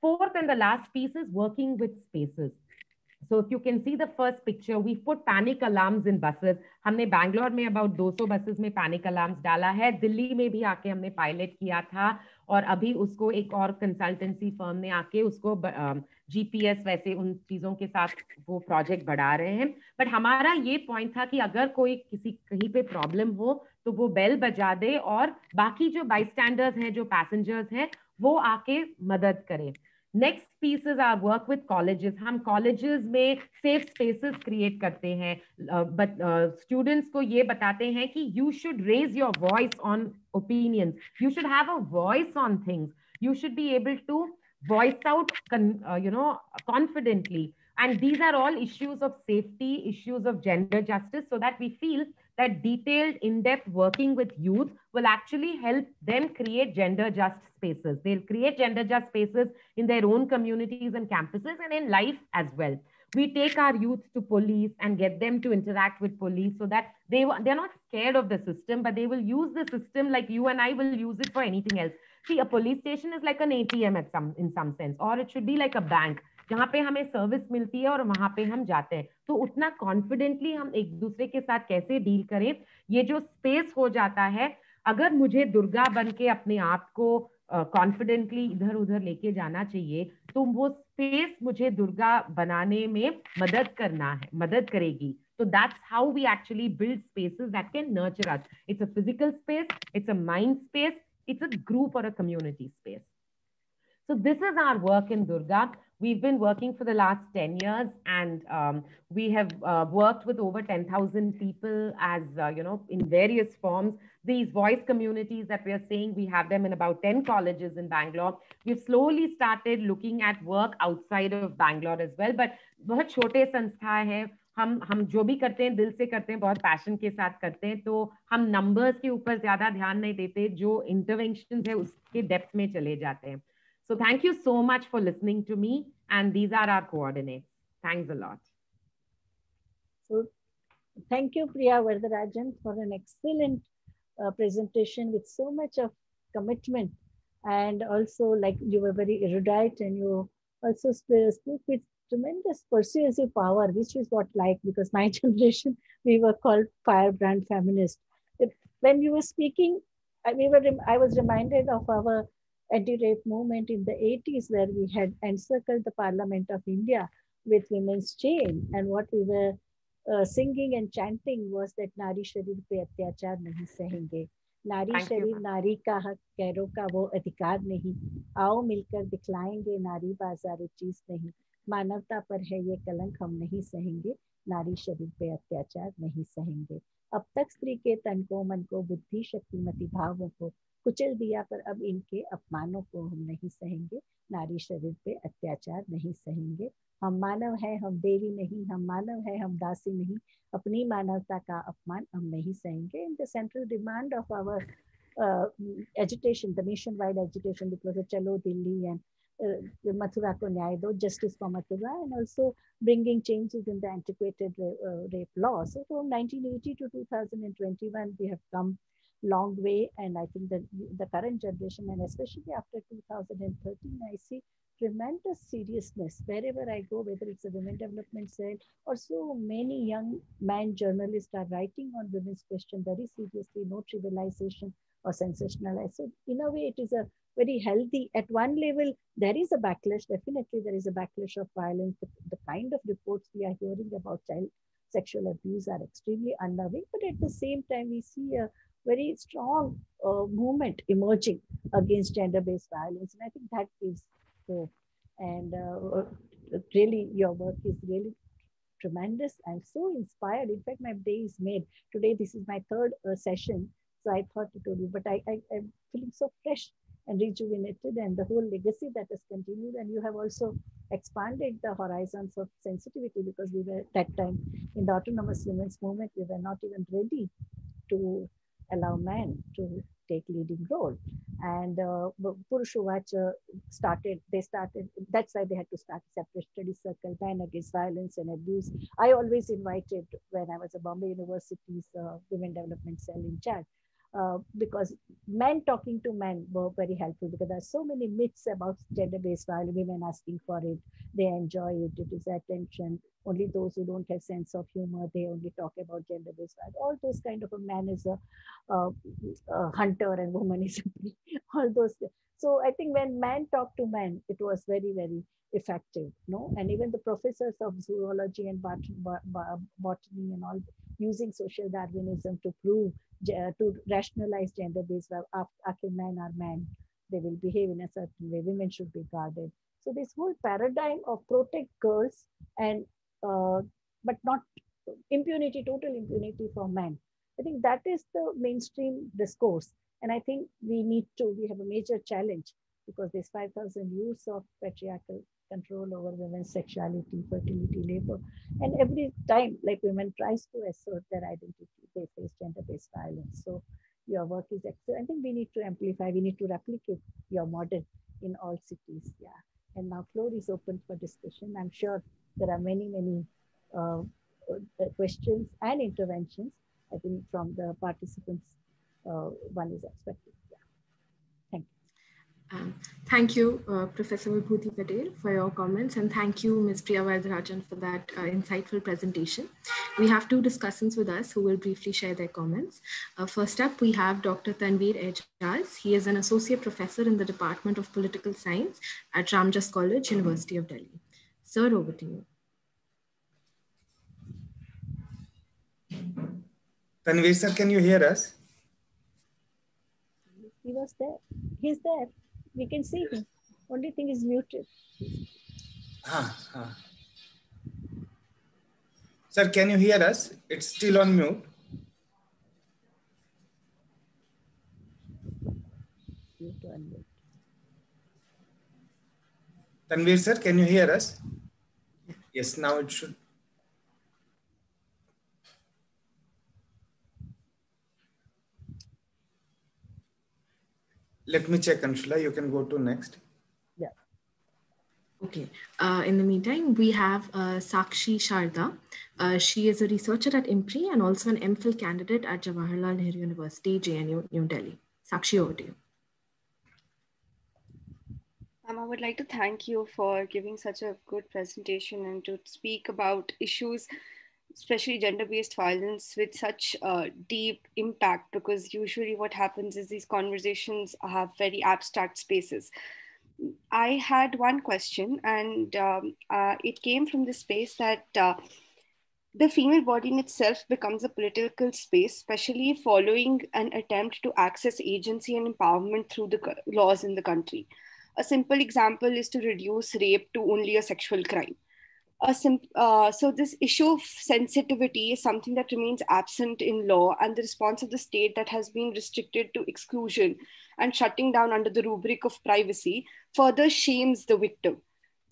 Speaker 4: Fourth and the last piece is working with spaces. So if you can see the first picture, we put panic alarms in buses. हमने बैंगलोर में about 200 buses में panic alarms डाला है. दिल्ली में भी आके हमने pilot किया था, और अभी उसको एक और consultancy firm ने आके उसको GPS वैसे उन चीजों के साथ वो project बढ़ा रहे हैं. But हमारा ये point था कि अगर कोई किसी कहीं पे problem हो तो वो bell बजा दे और बाकी जो bystanders हैं, जो passengers हैं, वो आके मदद करें. Next piece is our work with colleges. हम colleges में safe spaces create करते हैं, but students को ये बताते हैं कि you should raise your voice on opinions. You should have a voice on things. You should be able to voice out, confidently. And these are all issues of safety, issues of gender justice, so that we feel that detailed, in-depth working with youth will actually help them create gender-just spaces. They'll create gender-just spaces in their own communities and campuses and in life as well. We take our youth to police and get them to interact with police so that they're not scared of the system, but they will use the system like you and I will use it for anything else. See, a police station is like an ATM in some sense, or it should be like a bank. जहाँ पे हमें service मिलती है और वहां पे हम जाते हैं, तो उतना कॉन्फिडेंटली हम एक दूसरे के साथ कैसे डील करें, ये जो स्पेस हो जाता है, अगर मुझे दुर्गा बन के अपने आप को कॉन्फिडेंटली इधर उधर लेके जाना चाहिए, तो वो स्पेस मुझे दुर्गा बनाने में मदद करेगी. So that's how we actually build spaces that can nurture us. It's a physical space, it's a mind space, it's a group or a community space. So this is our work in Durga. We've been working for the last 10 years, and we have worked with over 10,000 people as, in various forms. These voice communities that we are saying, we have them in about 10 colleges in Bangalore. We've slowly started looking at work outside of Bangalore as well, but बहुत छोटे संस्था है. हम जो भी करते हैं दिल से करते हैं, बहुत पैशन के साथ करते हैं, तो हम नंबर्स के ऊपर ज्यादा ध्यान नहीं देते, जो इंटरवेंशंस है उसके डेप्थ में चले जाते हैं. So thank you so much for listening to me, and these are our coordinates. Thanks a lot.
Speaker 3: So thank you, Priya Varadarajan, for an excellent presentation with so much of commitment, and also like you were very erudite, and you also spoke with tremendous persuasive power, which is what because my generation, we were called firebrand feminist. When you were speaking, I was reminded of our anti-rape movement in the 80s, where we had encircled the Parliament of India with women's chain, and what we were singing and chanting was that Nari Sharir pe atyachar nahi sahenge. नारी शरीर नारी का हक, गैरों का वो अधिकार नहीं, आओ मिलकर दिखलाएंगे नारी बाजार चीज नहीं, मानवता पर है ये कलंक हम नहीं सहेंगे, नारी शरीर पे अत्याचार नहीं सहेंगे। अब तक स्त्री के तन को, मन को, बुद्धि शक्तिमती भावों को कुचल दिया, पर अब इनके अपमानों को हम नहीं सहेंगे, नारी शरीर पे अत्याचार नहीं सहेंगे। हम मानव हैं, हम देवी नहीं, हम मानव हैं, हम दासी नहीं, अपनी मानवता का अपमान हम नहीं सहेंगे। In the central demand of our agitation, the nationwide agitation, which was a Chalo Delhi and Mathura ko Nyay Do, Justice for Mathura, and also bringing changes in the antiquated rape law. So from 1980 to 2021, we have come long way, and I think that the current generation, and especially after 2013, I see tremendous seriousness wherever I go, whether it's a women development cell or so many young man journalists are writing on women's question very seriously, no trivialization or sensationalized. So in a way, it is a very healthy, at one level, there is a backlash, definitely there is a backlash of violence. The kind of reports we are hearing about child sexual abuse are extremely unnerving, but at the same time, we see a very strong movement emerging against gender-based violence. And I think that gives hope. And really, your work is really tremendous. I'm so inspired. In fact, my day is made. Today, this is my third session. So I thought to do, but I'm feeling so fresh and rejuvenated, and the whole legacy that has continued. And you have also expanded the horizons of sensitivity, because we were at that time in the autonomous women's movement, we were not even ready to allow men to take leading role. And Purushuvacha started, that's why they had to start a separate study circle, ban against violence and abuse. I always invited, when I was at Bombay University's Women Development Cell in charge, because men talking to men were very helpful, because there are so many myths about gender-based violence, women asking for it, they enjoy it, it is attention, only those who don't have sense of humor, they only talk about gender-based violence, all those kind of, a man is a hunter and woman is a all those. So I think when man talk to man, it was very, very effective, no? And even the professors of zoology and botany and all, using social Darwinism to prove, to rationalize gender-based violence. After men are men, they will behave in a certain way, women should be guarded. So this whole paradigm of protect girls and but not impunity, total impunity for men, I think that is the mainstream discourse. And I think we have a major challenge, because there's 5,000 years of patriarchal control over women's sexuality, fertility, labor. And every time, like, women tries to assert their identity, they face gender-based violence. So your work is excellent. I think we need to amplify, we need to replicate your model in all cities. Yeah. And now floor is open for discussion. I'm sure there are many, many questions and interventions, I think, from the participants. One is expected. Yeah. Thank you.
Speaker 2: Thank you, Professor Vibhuti Patel, for your comments, and thank you, Ms. Priya Varadarajan, for that insightful presentation. We have two discussants with us who will briefly share their comments. First up, we have Dr. Tanveer Ejaz. He is an associate professor in the Department of Political Science at Ramjas College, University of Delhi. Sir, over to you.
Speaker 5: Tanveer sir, can you hear us?
Speaker 3: He was there. He's there. We can see him. Only thing is muted.
Speaker 5: Sir, can you hear us? It's still on mute. Tanveer sir, can you hear us? Yes, now it should. Let me check, Anshula. You can go to next.
Speaker 3: Yeah.
Speaker 2: Okay. In the meantime, we have Sakshi Sharda. She is a researcher at IMPRI and also an MPhil candidate at Jawaharlal Nehru University, JNU, New Delhi. Sakshi, over to you.
Speaker 6: I would like to thank you for giving such a good presentation and to speak about issues, especially gender-based violence, with such deep impact, because usually what happens is these conversations have very abstract spaces. I had one question, and it came from the space that the female body in itself becomes a political space, especially following an attempt to access agency and empowerment through the laws in the country. A simple example is to reduce rape to only a sexual crime. So this issue of sensitivity is something that remains absent in law, and the response of the state that has been restricted to exclusion and shutting down under the rubric of privacy further shames the victim.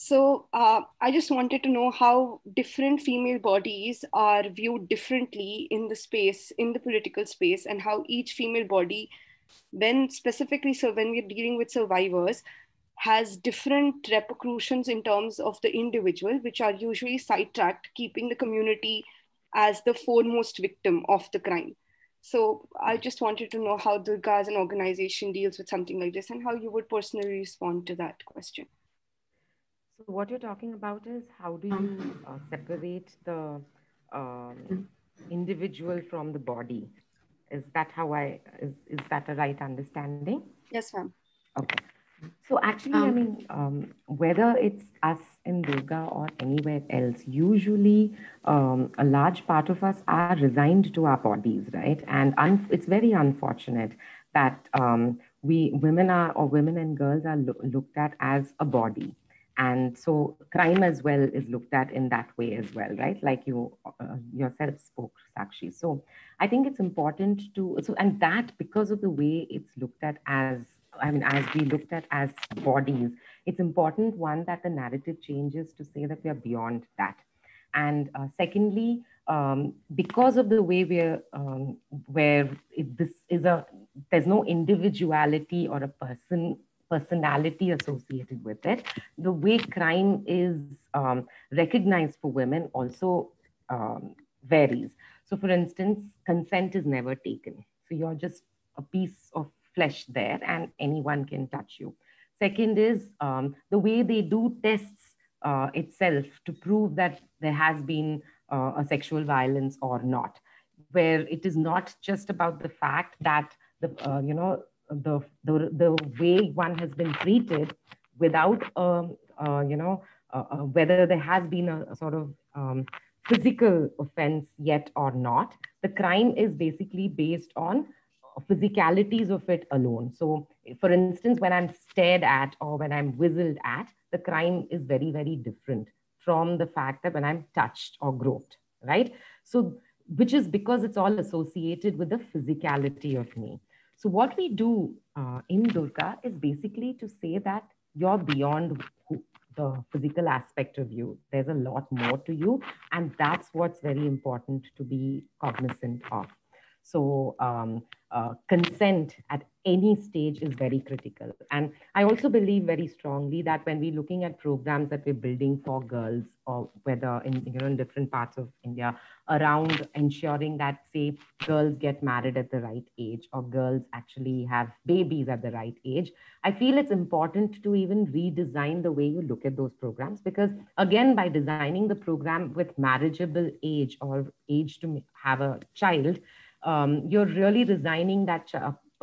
Speaker 6: So I just wanted to know how different female bodies are viewed differently in the space, in the political space, and how each female body, when specifically, so when we're dealing with survivors, has different repercussions in terms of the individual, which are usually sidetracked, keeping the community as the foremost victim of the crime. So I just wanted to know how Durga as an organization deals with something like this and how you would personally respond to that question.
Speaker 4: So what you're talking about is how do you separate the individual from the body? Is that how is that a right understanding?
Speaker 6: Yes, ma'am.
Speaker 4: Okay. So actually, I mean, whether it's us in Durga or anywhere else, usually a large part of us are resigned to our bodies, right? And it's very unfortunate that women and girls are looked at as a body. And so crime as well is looked at in that way as well, right? Like you yourself spoke, Sakshi. So I think it's important and that because of the way it's looked at as we looked at as bodies, it's important, one, that the narrative changes to say that we are beyond that. And secondly, because of the way there's no individuality or a personality associated with it, the way crime is recognized for women also varies. So for instance, consent is never taken. So you're just a piece of flesh there and anyone can touch you. Second is the way they do tests itself to prove that there has been a sexual violence or not, where it is not just about the fact that the way one has been treated without whether there has been a sort of physical offense yet or not. The crime is basically based on physicalities of it alone. So for instance, when I'm stared at or when I'm whistled at, the crime is very, very different from the fact that when I'm touched or groped, right? So which is because it's all associated with the physicality of me. So what we do in Durga is basically to say that you're beyond the physical aspect of you. There's a lot more to you. And that's what's very important to be cognizant of. So consent at any stage is very critical. And I also believe very strongly that when we're looking at programs that we're building for girls, or whether in different parts of India, around ensuring that, say, girls get married at the right age or girls actually have babies at the right age, I feel it's important to even redesign the way you look at those programs, because again, by designing the program with marriageable age or age to have a child, you're really resigning that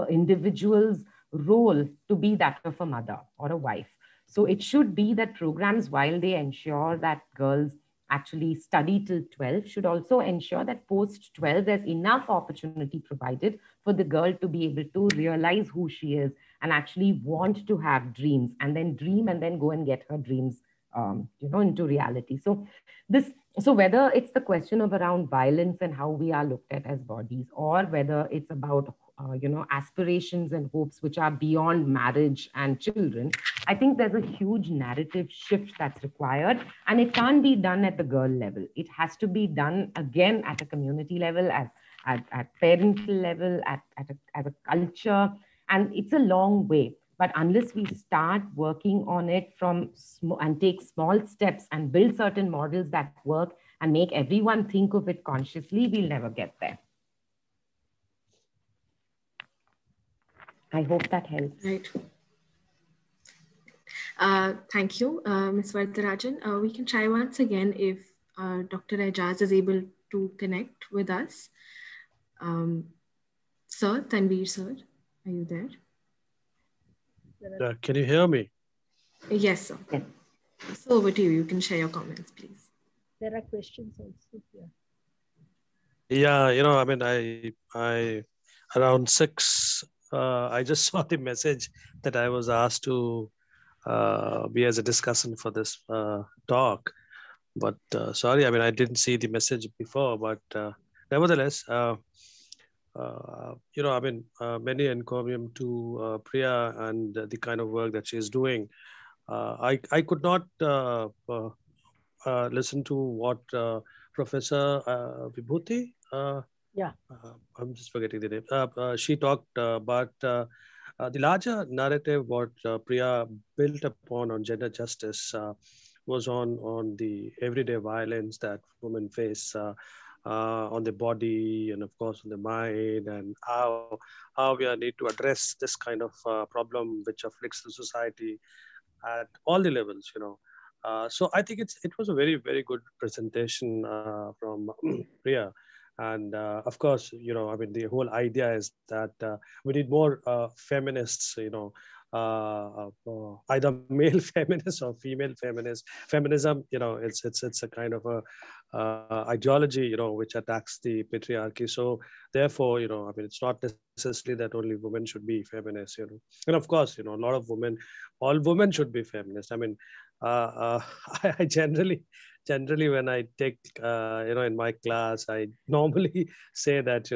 Speaker 4: individual's role to be that of a mother or a wife. So it should be that programs, while they ensure that girls actually study till 12, should also ensure that post 12, there's enough opportunity provided for the girl to be able to realize who she is and actually want to have dreams and then dream and then go and get her dreams into reality. So whether it's the question of around violence and how we are looked at as bodies, or whether it's about aspirations and hopes which are beyond marriage and children, I think there's a huge narrative shift that's required, and it can't be done at the girl level. It has to be done again at a community level, at parental level, at a culture, and it's a long way. But unless we start working on it and take small steps and build certain models that work and make everyone think of it consciously, we'll never get there. I hope that helps.
Speaker 2: Right. Thank you, Ms. Varatharajan. We can try once again if Dr. Aijaz is able to connect with us. Sir, Tanveer sir, are you there?
Speaker 7: Can you hear me?
Speaker 2: Yes, sir. So over to you. You can share your comments, please.
Speaker 3: There are questions also here.
Speaker 7: Yeah, I mean, I around 6, I just saw the message that I was asked to be as a discussant for this talk. But sorry, I mean, I didn't see the message before. But nevertheless, I mean, many encomium to Priya and the kind of work that she's doing. I could not listen to what Professor Vibhuti.
Speaker 3: Yeah.
Speaker 7: I'm just forgetting the name. She talked, but the larger narrative what Priya built upon on gender justice was on the everyday violence that women face on the body and of course on the mind, and how we need to address this kind of problem which afflicts the society at all the levels. So I think it was a very good presentation from Priya. And of course, I mean, the whole idea is that we need more feminists, either male feminists or female feminists. Feminism, it's a kind of a ideology, which attacks the patriarchy. So therefore, I mean, it's not necessarily that only women should be feminists, and of course, a lot of women, all women should be feminists. I mean, I generally when I take in my class, I normally say that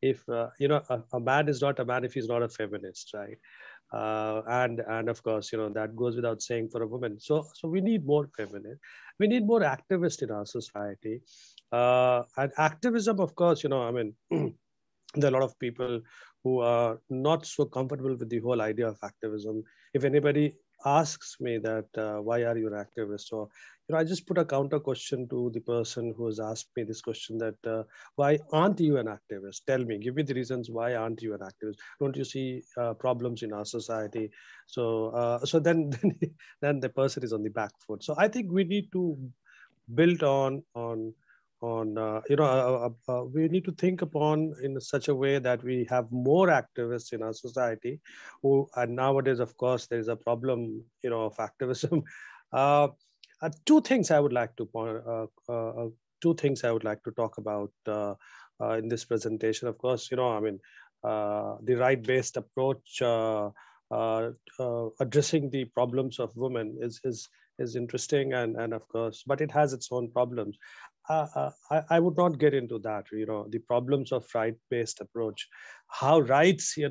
Speaker 7: if a man is not a man if he's not a feminist, right? And of course, that goes without saying for a woman. So we need more feminists. We need more activists in our society. And activism, of course, I mean. There are a lot of people who are not so comfortable with the whole idea of activism. If anybody asks me that why are you an activist, so I just put a counter question to the person who has asked me this question, that why aren't you an activist? Tell me, give me the reasons why aren't you an activist? Don't you see problems in our society? So then then the person is on the back foot. So I think we need to build on we need to think upon in such a way that we have more activists in our society who, and nowadays of course there is a problem of activism. uh, two things I would like to point two things I would like to talk about in this presentation. Of course, I mean, the right based approach uh, addressing the problems of women is interesting, and of course, but it has its own problems. I would not get into that. The problems of right-based approach, how rights, is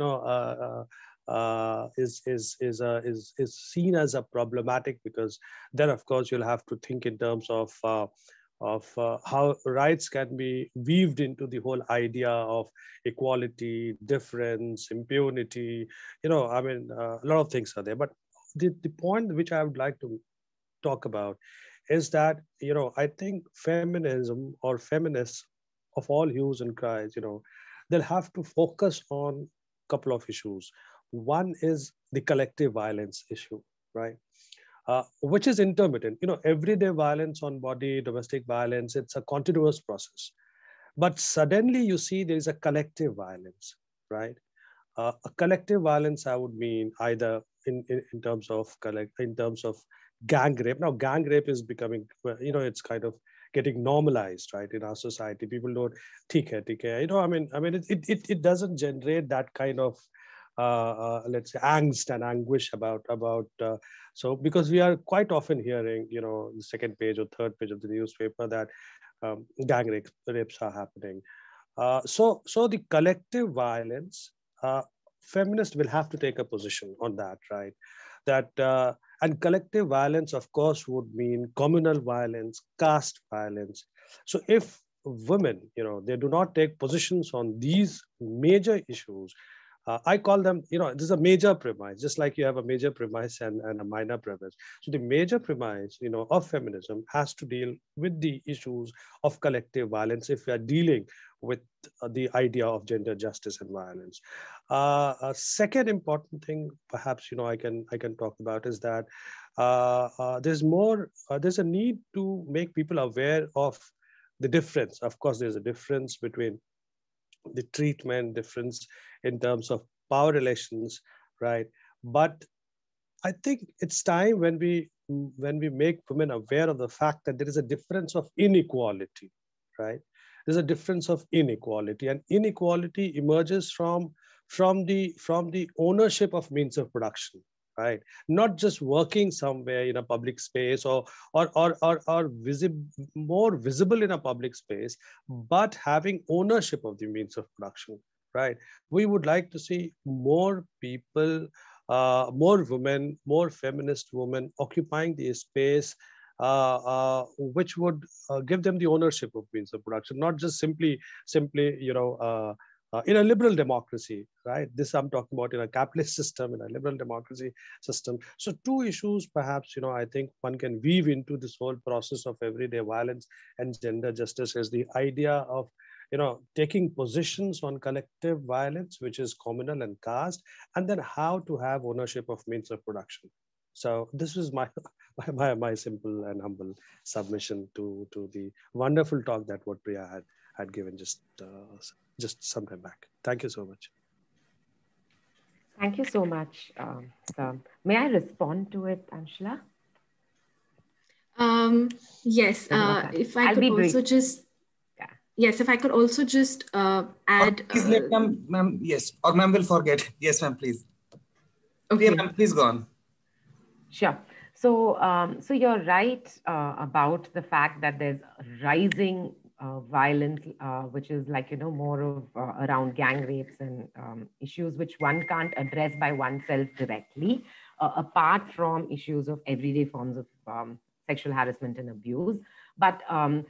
Speaker 7: seen as a problematic, because then, of course, you'll have to think in terms of how rights can be weaved into the whole idea of equality, difference, impunity. I mean, a lot of things are there. But the point which I would like to talk about is that I think feminism or feminists of all hues and cries, they'll have to focus on a couple of issues. One is the collective violence issue, right? Which is intermittent. Everyday violence on body, domestic violence, it's a continuous process. But suddenly you see there is a collective violence, right? A collective violence, I would mean either in terms of in terms of gang rape. Now, gang rape is becoming, it's kind of getting normalized, right, in our society. People don't, theek hai. It doesn't generate that kind of, let's say, angst and anguish about. So because we are quite often hearing, the second page or third page of the newspaper that gang rapes are happening. So the collective violence, feminists will have to take a position on that, right? That and collective violence, of course, would mean communal violence, caste violence. So if women, they do not take positions on these major issues, I call them, this is a major premise, just like you have a major premise and a minor premise. So the major premise, of feminism has to deal with the issues of collective violence if we are dealing with the idea of gender justice and violence. A second important thing, perhaps, I can talk about is that there's a need to make people aware of the difference. Of course, there's a difference between the treatment, difference in terms of power relations, right? But I think it's time when we make women aware of the fact that there is a difference of inequality, right? there's a difference of inequality, and inequality emerges from the ownership of means of production, right? Not just working somewhere in a public space or more visible in a public space, but having ownership of the means of production, right? We would like to see more people, more women, more feminist women occupying the space, which would give them the ownership of means of production, not just simply, in a liberal democracy, right? This I'm talking about in a capitalist system, in a liberal democracy system. So two issues, perhaps, I think one can weave into this whole process of everyday violence and gender justice is the idea of, taking positions on collective violence, which is communal and caste, and then how to have ownership of means of production. So this is my my simple and humble submission to the wonderful talk that what Priya had given just some time back. Thank you so much.
Speaker 4: Thank you so much, sir. May I respond to it, Anshula?
Speaker 2: Yes, if I could also just, yes, if I could also just add.
Speaker 5: Ma'am, yes, or ma'am will forget. Yes, ma'am, please.
Speaker 2: Okay,
Speaker 5: ma'am, please go on.
Speaker 4: Sure. So, so you're right about the fact that there's rising violence, which is like, more of around gang rapes and issues which one can't address by oneself directly, apart from issues of everyday forms of sexual harassment and abuse. But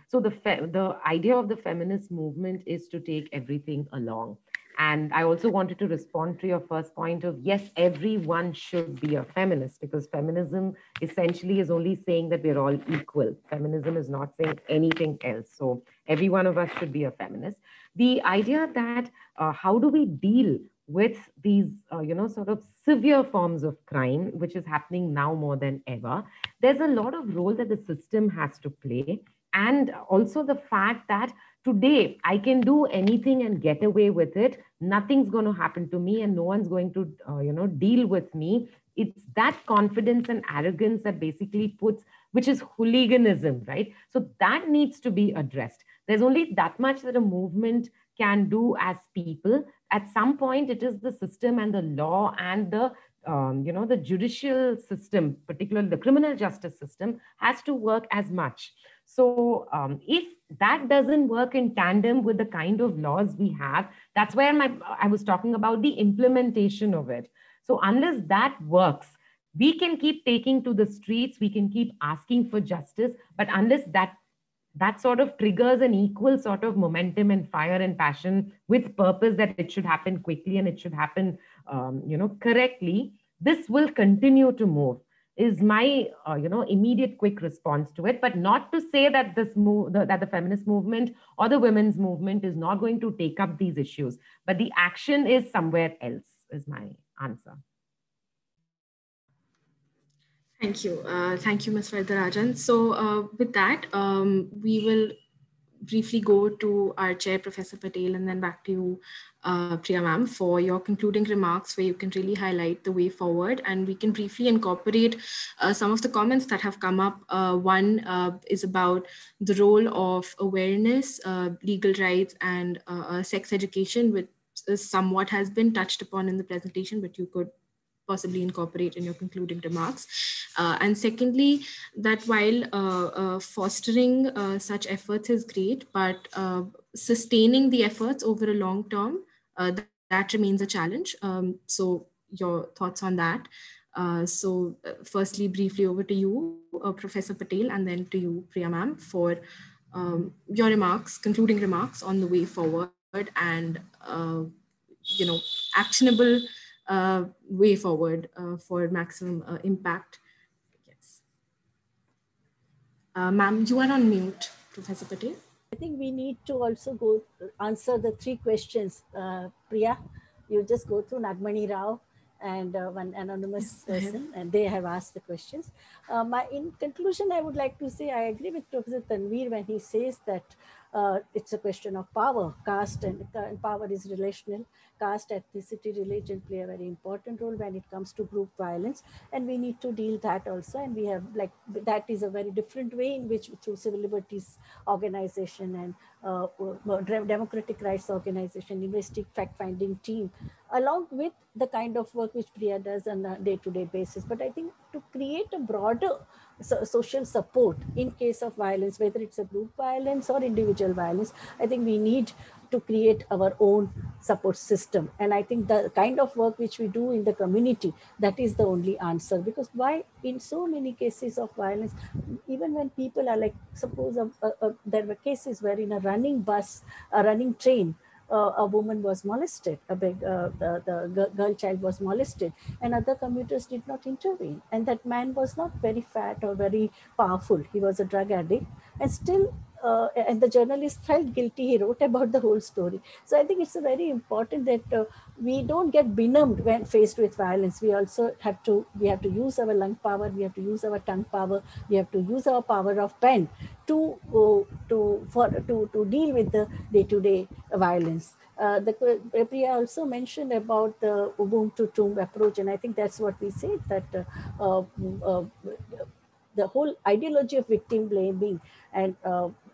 Speaker 4: so the idea of the feminist movement is to take everything along. And I also wanted to respond to your first point of, yes, everyone should be a feminist, because feminism essentially is only saying that we're all equal. Feminism is not saying anything else. So every one of us should be a feminist. The idea that how do we deal with these, sort of severe forms of crime, which is happening now more than ever, there's a lot of role that the system has to play. And also the fact that today I can do anything and get away with it. Nothing's going to happen to me and no one's going to, deal with me. It's that confidence and arrogance that basically puts, which is hooliganism, right? So that needs to be addressed. There's only that much that a movement can do as people. At some point, it is the system and the law and the the judicial system, particularly the criminal justice system, has to work as much. So if that doesn't work in tandem with the kind of laws we have, that's where I was talking about the implementation of it. So unless that works, we can keep taking to the streets, we can keep asking for justice, but unless that sort of triggers an equal sort of momentum and fire and passion with purpose that it should happen quickly and it should happen, correctly, this will continue to move, is my, immediate quick response to it. But not to say that that the feminist movement or the women's movement is not going to take up these issues, but the action is somewhere else, is my answer.
Speaker 2: Thank you. Thank you, Ms. Vaidarajan. So with that, we will briefly go to our chair, Professor Patel, and then back to you, Priya ma'am, for your concluding remarks where you can really highlight the way forward, and we can briefly incorporate some of the comments that have come up. One is about the role of awareness, legal rights, and sex education, which somewhat has been touched upon in the presentation, but you could possibly incorporate in your concluding remarks. And secondly, that while fostering such efforts is great, but sustaining the efforts over a long term, that remains a challenge. So your thoughts on that. So firstly, briefly over to you, Professor Patel, and then to you, Priya ma'am, for your remarks, concluding remarks on the way forward and, actionable way forward for maximum impact. Yes. Ma'am, you are on mute, Professor Patel.
Speaker 3: I think we need to also go answer the three questions. Priya, you just go through Nagmani Rao and one anonymous person, and they have asked the questions. In conclusion, I would like to say I agree with Professor Tanveer when he says that it's a question of power. Caste and power is relational. Caste, ethnicity, religion play a very important role when it comes to group violence, and we need to deal that also. And we have that is a very different way in which through civil liberties organization and democratic rights organization, investing fact-finding team, along with the kind of work which Priya does on a day-to-day basis. But I think to create a broader social support in case of violence, whether it's a group violence or individual violence, I think we need to create our own support system. And I think the kind of work which we do in the community, that is the only answer. Because why in so many cases of violence, even when people are like, suppose there were cases where in a running bus, a running train, a woman was molested, the girl child was molested, and other commuters did not intervene. And that man was not very fat or very powerful. He was a drug addict, and still, and the journalist felt guilty. He wrote about the whole story. So I think it's very important that we don't get benumbed when faced with violence. We also have to use our lung power, we have to use our tongue power, we have to use our power of pen to deal with the day-to-day violence. The Priya also mentioned about the womb to tomb approach, and I think that's what we said, that the whole ideology of victim blaming and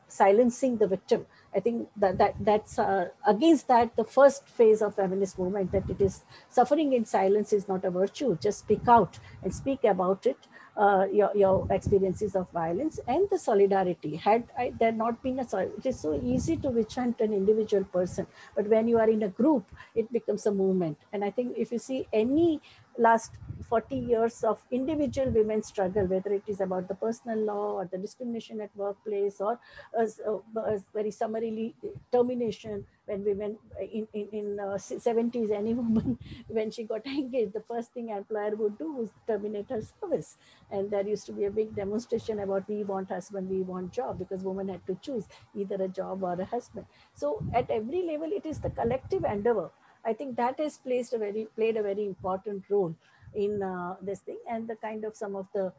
Speaker 3: silencing the victim. I think that's against that, the first phase of feminist movement, that it is suffering in silence is not a virtue. Just speak out and speak about it, your experiences of violence, and the solidarity. Had there not been it is so easy to witch hunt an individual person, but when you are in a group, it becomes a movement. And I think if you see any last 40 years of individual women's struggle, whether it is about the personal law or the discrimination at workplace, or very summarily termination, when women in 70s, any woman when she got engaged, the first thing employer would do was terminate her service. And there used to be a big demonstration about, we want husband, we want job, because women had to choose either a job or a husband. So at every level, it is the collective endeavor. I think that has played a very important role in this thing. And the kind of some of the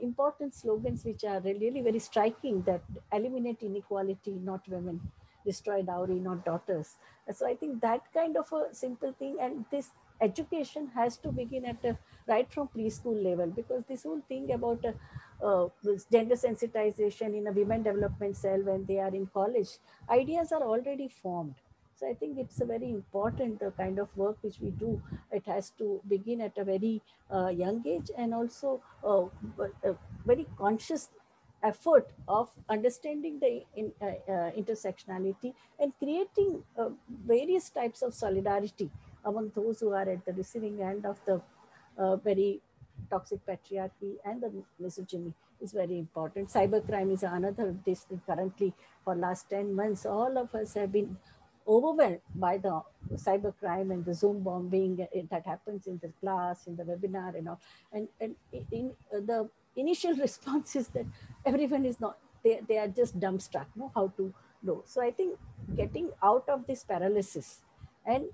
Speaker 3: important slogans which are really very striking, that eliminate inequality, not women; destroy dowry, not daughters. So I think that kind of a simple thing, and this education has to begin at right from preschool level, because this whole thing about gender sensitization in a women development cell when they are in college, ideas are already formed. So I think it's a very important kind of work which we do. It has to begin at a very young age, and also a very conscious effort of understanding the intersectionality and creating various types of solidarity among those who are at the receiving end of the very toxic patriarchy and the misogyny is very important. Cybercrime is another. This currently, for last 10 months, all of us have been overwhelmed by the cybercrime and the Zoom bombing that happens in the class, in the webinar and all. And in the initial response is that everyone is not, they are just dumbstruck, no, how to know. So I think getting out of this paralysis and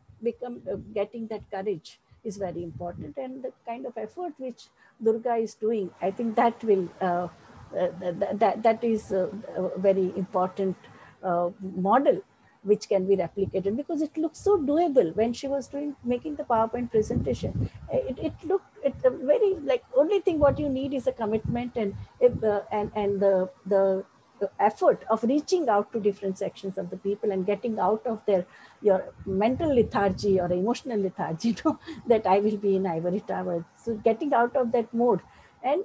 Speaker 3: getting that courage is very important. And the kind of effort which Durga is doing, I think that will, that is a very important model which can be replicated, because it looks so doable. When she was making the PowerPoint presentation, it looked very like, only thing what you need is a commitment and the effort of reaching out to different sections of the people and getting out of your mental lethargy or emotional lethargy, you know, that I will be in ivory tower. So getting out of that mode and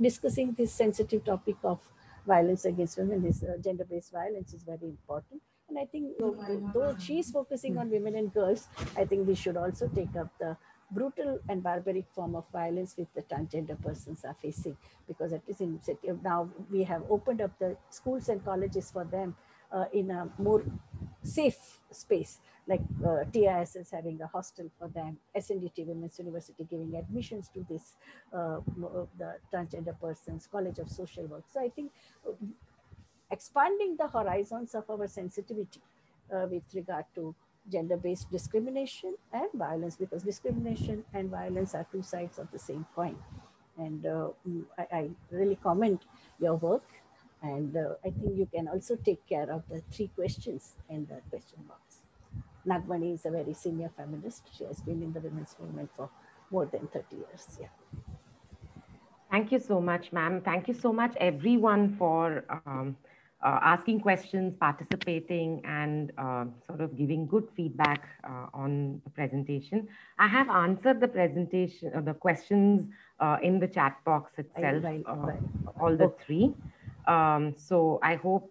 Speaker 3: discussing this sensitive topic of violence against women, is gender-based violence, is very important. And I think though she's focusing on women and girls, I think we should also take up the brutal and barbaric form of violence which the transgender persons are facing, because it is in now we have opened up the schools and colleges for them in a more safe space, like TIS is having a hostel for them, SNDT Women's University giving admissions to this the transgender persons, College of Social Work. So I think expanding the horizons of our sensitivity with regard to gender-based discrimination and violence, because discrimination and violence are two sides of the same coin. And I really commend your work. And I think you can also take care of the 3 questions in the question box. Nagmani is a very senior feminist. She has been in the women's movement for more than 30 years. Yeah.
Speaker 4: Thank you so much, ma'am. Thank you so much, everyone, for asking questions, participating, and sort of giving good feedback on the presentation. I have answered the presentation, the questions in the chat box itself, all the three. So I hope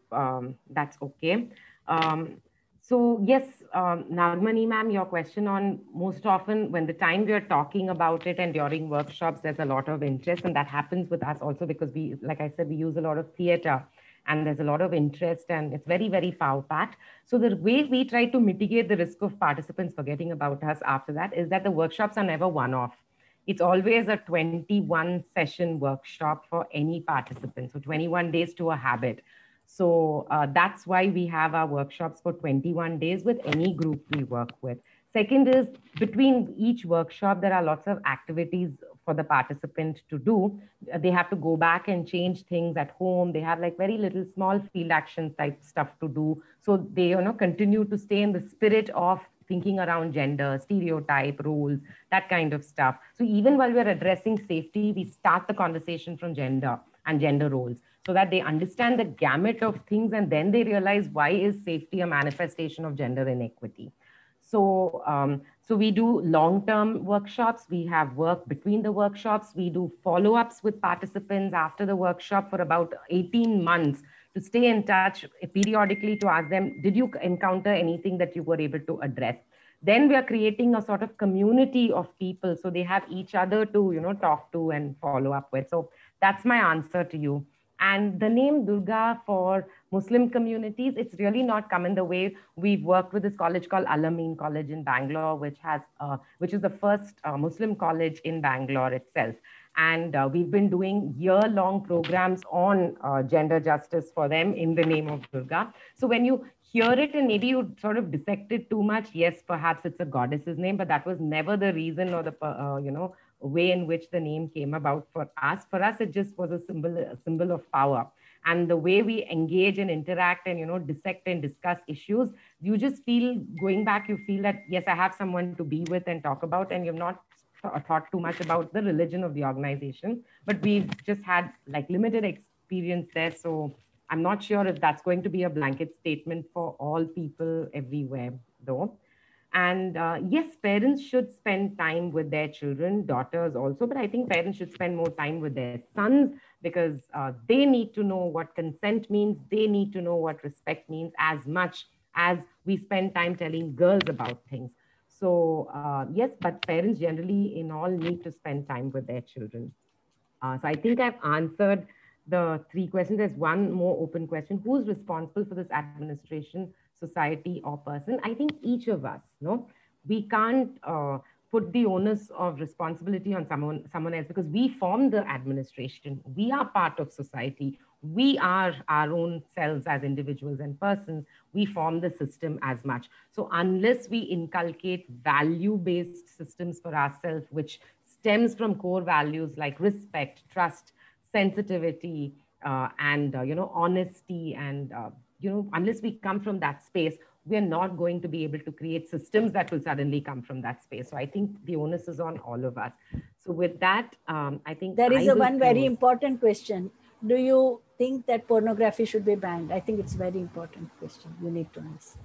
Speaker 4: that's okay. So yes, Nagmani ma'am, your question on most often when the time we are talking about it and during workshops, there's a lot of interest, and that happens with us also because we, like I said, we use a lot of theater and there's a lot of interest and it's very, very power-packed. So the way we try to mitigate the risk of participants forgetting about us after that is that the workshops are never one-off. It's always a 21 session workshop for any participant. So 21 days to a habit. So that's why we have our workshops for 21 days with any group we work with. Second is between each workshop, there are lots of activities for the participant to do. They have to go back and change things at home. They have like very little small field action type stuff to do. So they, you know, continue to stay in the spirit of thinking around gender, stereotype, roles, that kind of stuff. So even while we're addressing safety, we start the conversation from gender and gender roles so that they understand the gamut of things and then they realize why is safety a manifestation of gender inequity. So, so we do long-term workshops. We have work between the workshops. We do follow-ups with participants after the workshop for about 18 months to stay in touch periodically to ask them, did you encounter anything that you were able to address? Then we are creating a sort of community of people. So they have each other to, you know, talk to and follow up with. So that's my answer to you. And the name Durga for Muslim communities, it's really not come in the way. We've worked with this college called Al-Amin College in Bangalore, which is the first Muslim college in Bangalore itself. And we've been doing year-long programs on gender justice for them in the name of Durga. So when you hear it and maybe you sort of dissect it too much, yes, perhaps it's a goddess's name, but that was never the reason or the, you know, way in which the name came about for us. For us, it just was a symbol of power. And the way we engage and interact and, you know, dissect and discuss issues, you just feel, going back, you feel that, yes, I have someone to be with and talk about, and you've not thought too much about the religion of the organization, but we've just had like limited experience there. So I'm not sure if that's going to be a blanket statement for all people everywhere though. And yes, parents should spend time with their children, daughters also, but I think parents should spend more time with their sons because they need to know what consent means. They need to know what respect means as much as we spend time telling girls about things. So yes, but parents generally in all need to spend time with their children. So I think I've answered the three questions. There's one more open question. Who's responsible for this administration, society or person? I think each of us, no? We can't put the onus of responsibility on someone else because we form the administration. We are part of society. We are our own selves as individuals and persons. We form the system as much. So unless we inculcate value-based systems for ourselves, which stems from core values like respect, trust, sensitivity, and you know, honesty, and you know, unless we come from that space, we are not going to be able to create systems that will suddenly come from that space. So I think the onus is on all of us. So with that, I think
Speaker 3: there is one very important question. Do you think that pornography should be banned? I think it's a very important question. You need to answer.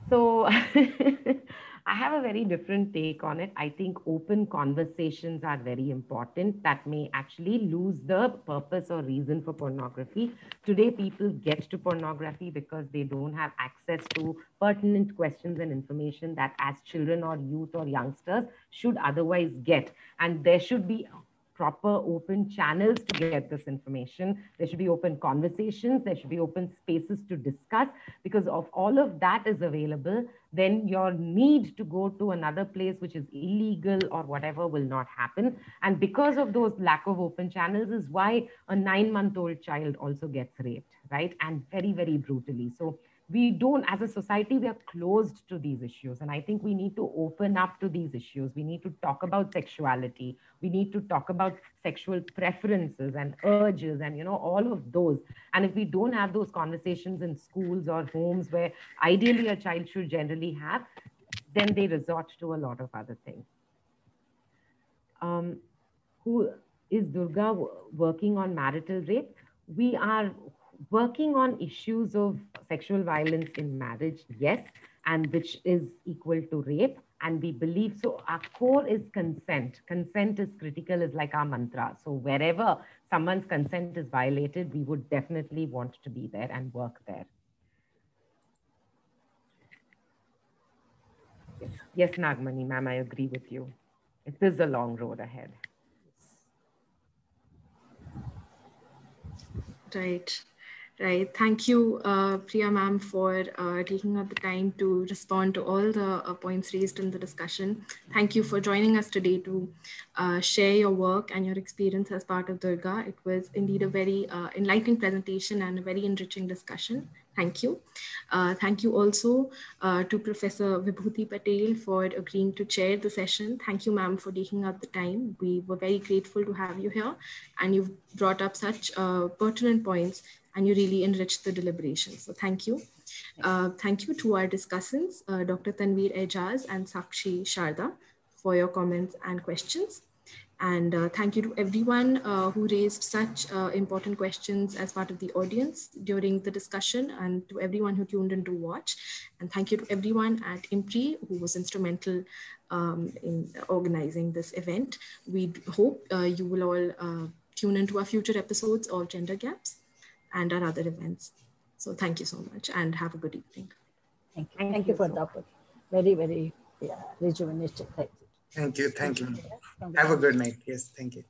Speaker 4: So I have a very different take on it. I think open conversations are very important. That may actually lose the purpose or reason for pornography. Today, people get to pornography because they don't have access to pertinent questions and information that as children or youth or youngsters should otherwise get. And there should be proper open channels to get this information. There should be open conversations. There should be open spaces to discuss, because of all of that is available, then your need to go to another place which is illegal or whatever will not happen. And because of those lack of open channels is why a 9-month-old child also gets raped, right? And very, very brutally. So we don't, as a society, we are closed to these issues. And I think we need to open up to these issues. We need to talk about sexuality. We need to talk about sexual preferences and urges and, you know, all of those. And if we don't have those conversations in schools or homes where ideally a child should generally have, then they resort to a lot of other things. Who is Durga working on marital rape? working on issues of sexual violence in marriage, yes, and which is equal to rape. And we believe, so our core is consent. Consent is critical, is like our mantra. So wherever someone's consent is violated, we would definitely want to be there and work there. Yes, Nagmani, ma'am, I agree with you. It is a long road ahead.
Speaker 2: Right. Right. Thank you, Priya ma'am, for taking up the time to respond to all the points raised in the discussion. Thank you for joining us today to share your work and your experience as part of Durga. It was indeed a very enlightening presentation and a very enriching discussion. Thank you. Thank you also to Professor Vibhuti Patel for agreeing to chair the session. Thank you, ma'am, for taking up the time. We were very grateful to have you here, and you've brought up such pertinent points, and you really enriched the deliberation. So thank you. Thank you to our discussants, Dr. Tanveer Ejaz and Sakshi Sharda, for your comments and questions. And thank you to everyone who raised such important questions as part of the audience during the discussion, and to everyone who tuned in to watch. And thank you to everyone at IMPRI who was instrumental in organizing this event. We hope you will all tune into our future episodes of Gender Gaps and our other events. So thank you so much and have a good evening.
Speaker 3: Thank you. Thank you for the opportunity. Very, very rejuvenating.
Speaker 5: Thank you. Thank you. Have a good night. Yes, thank you.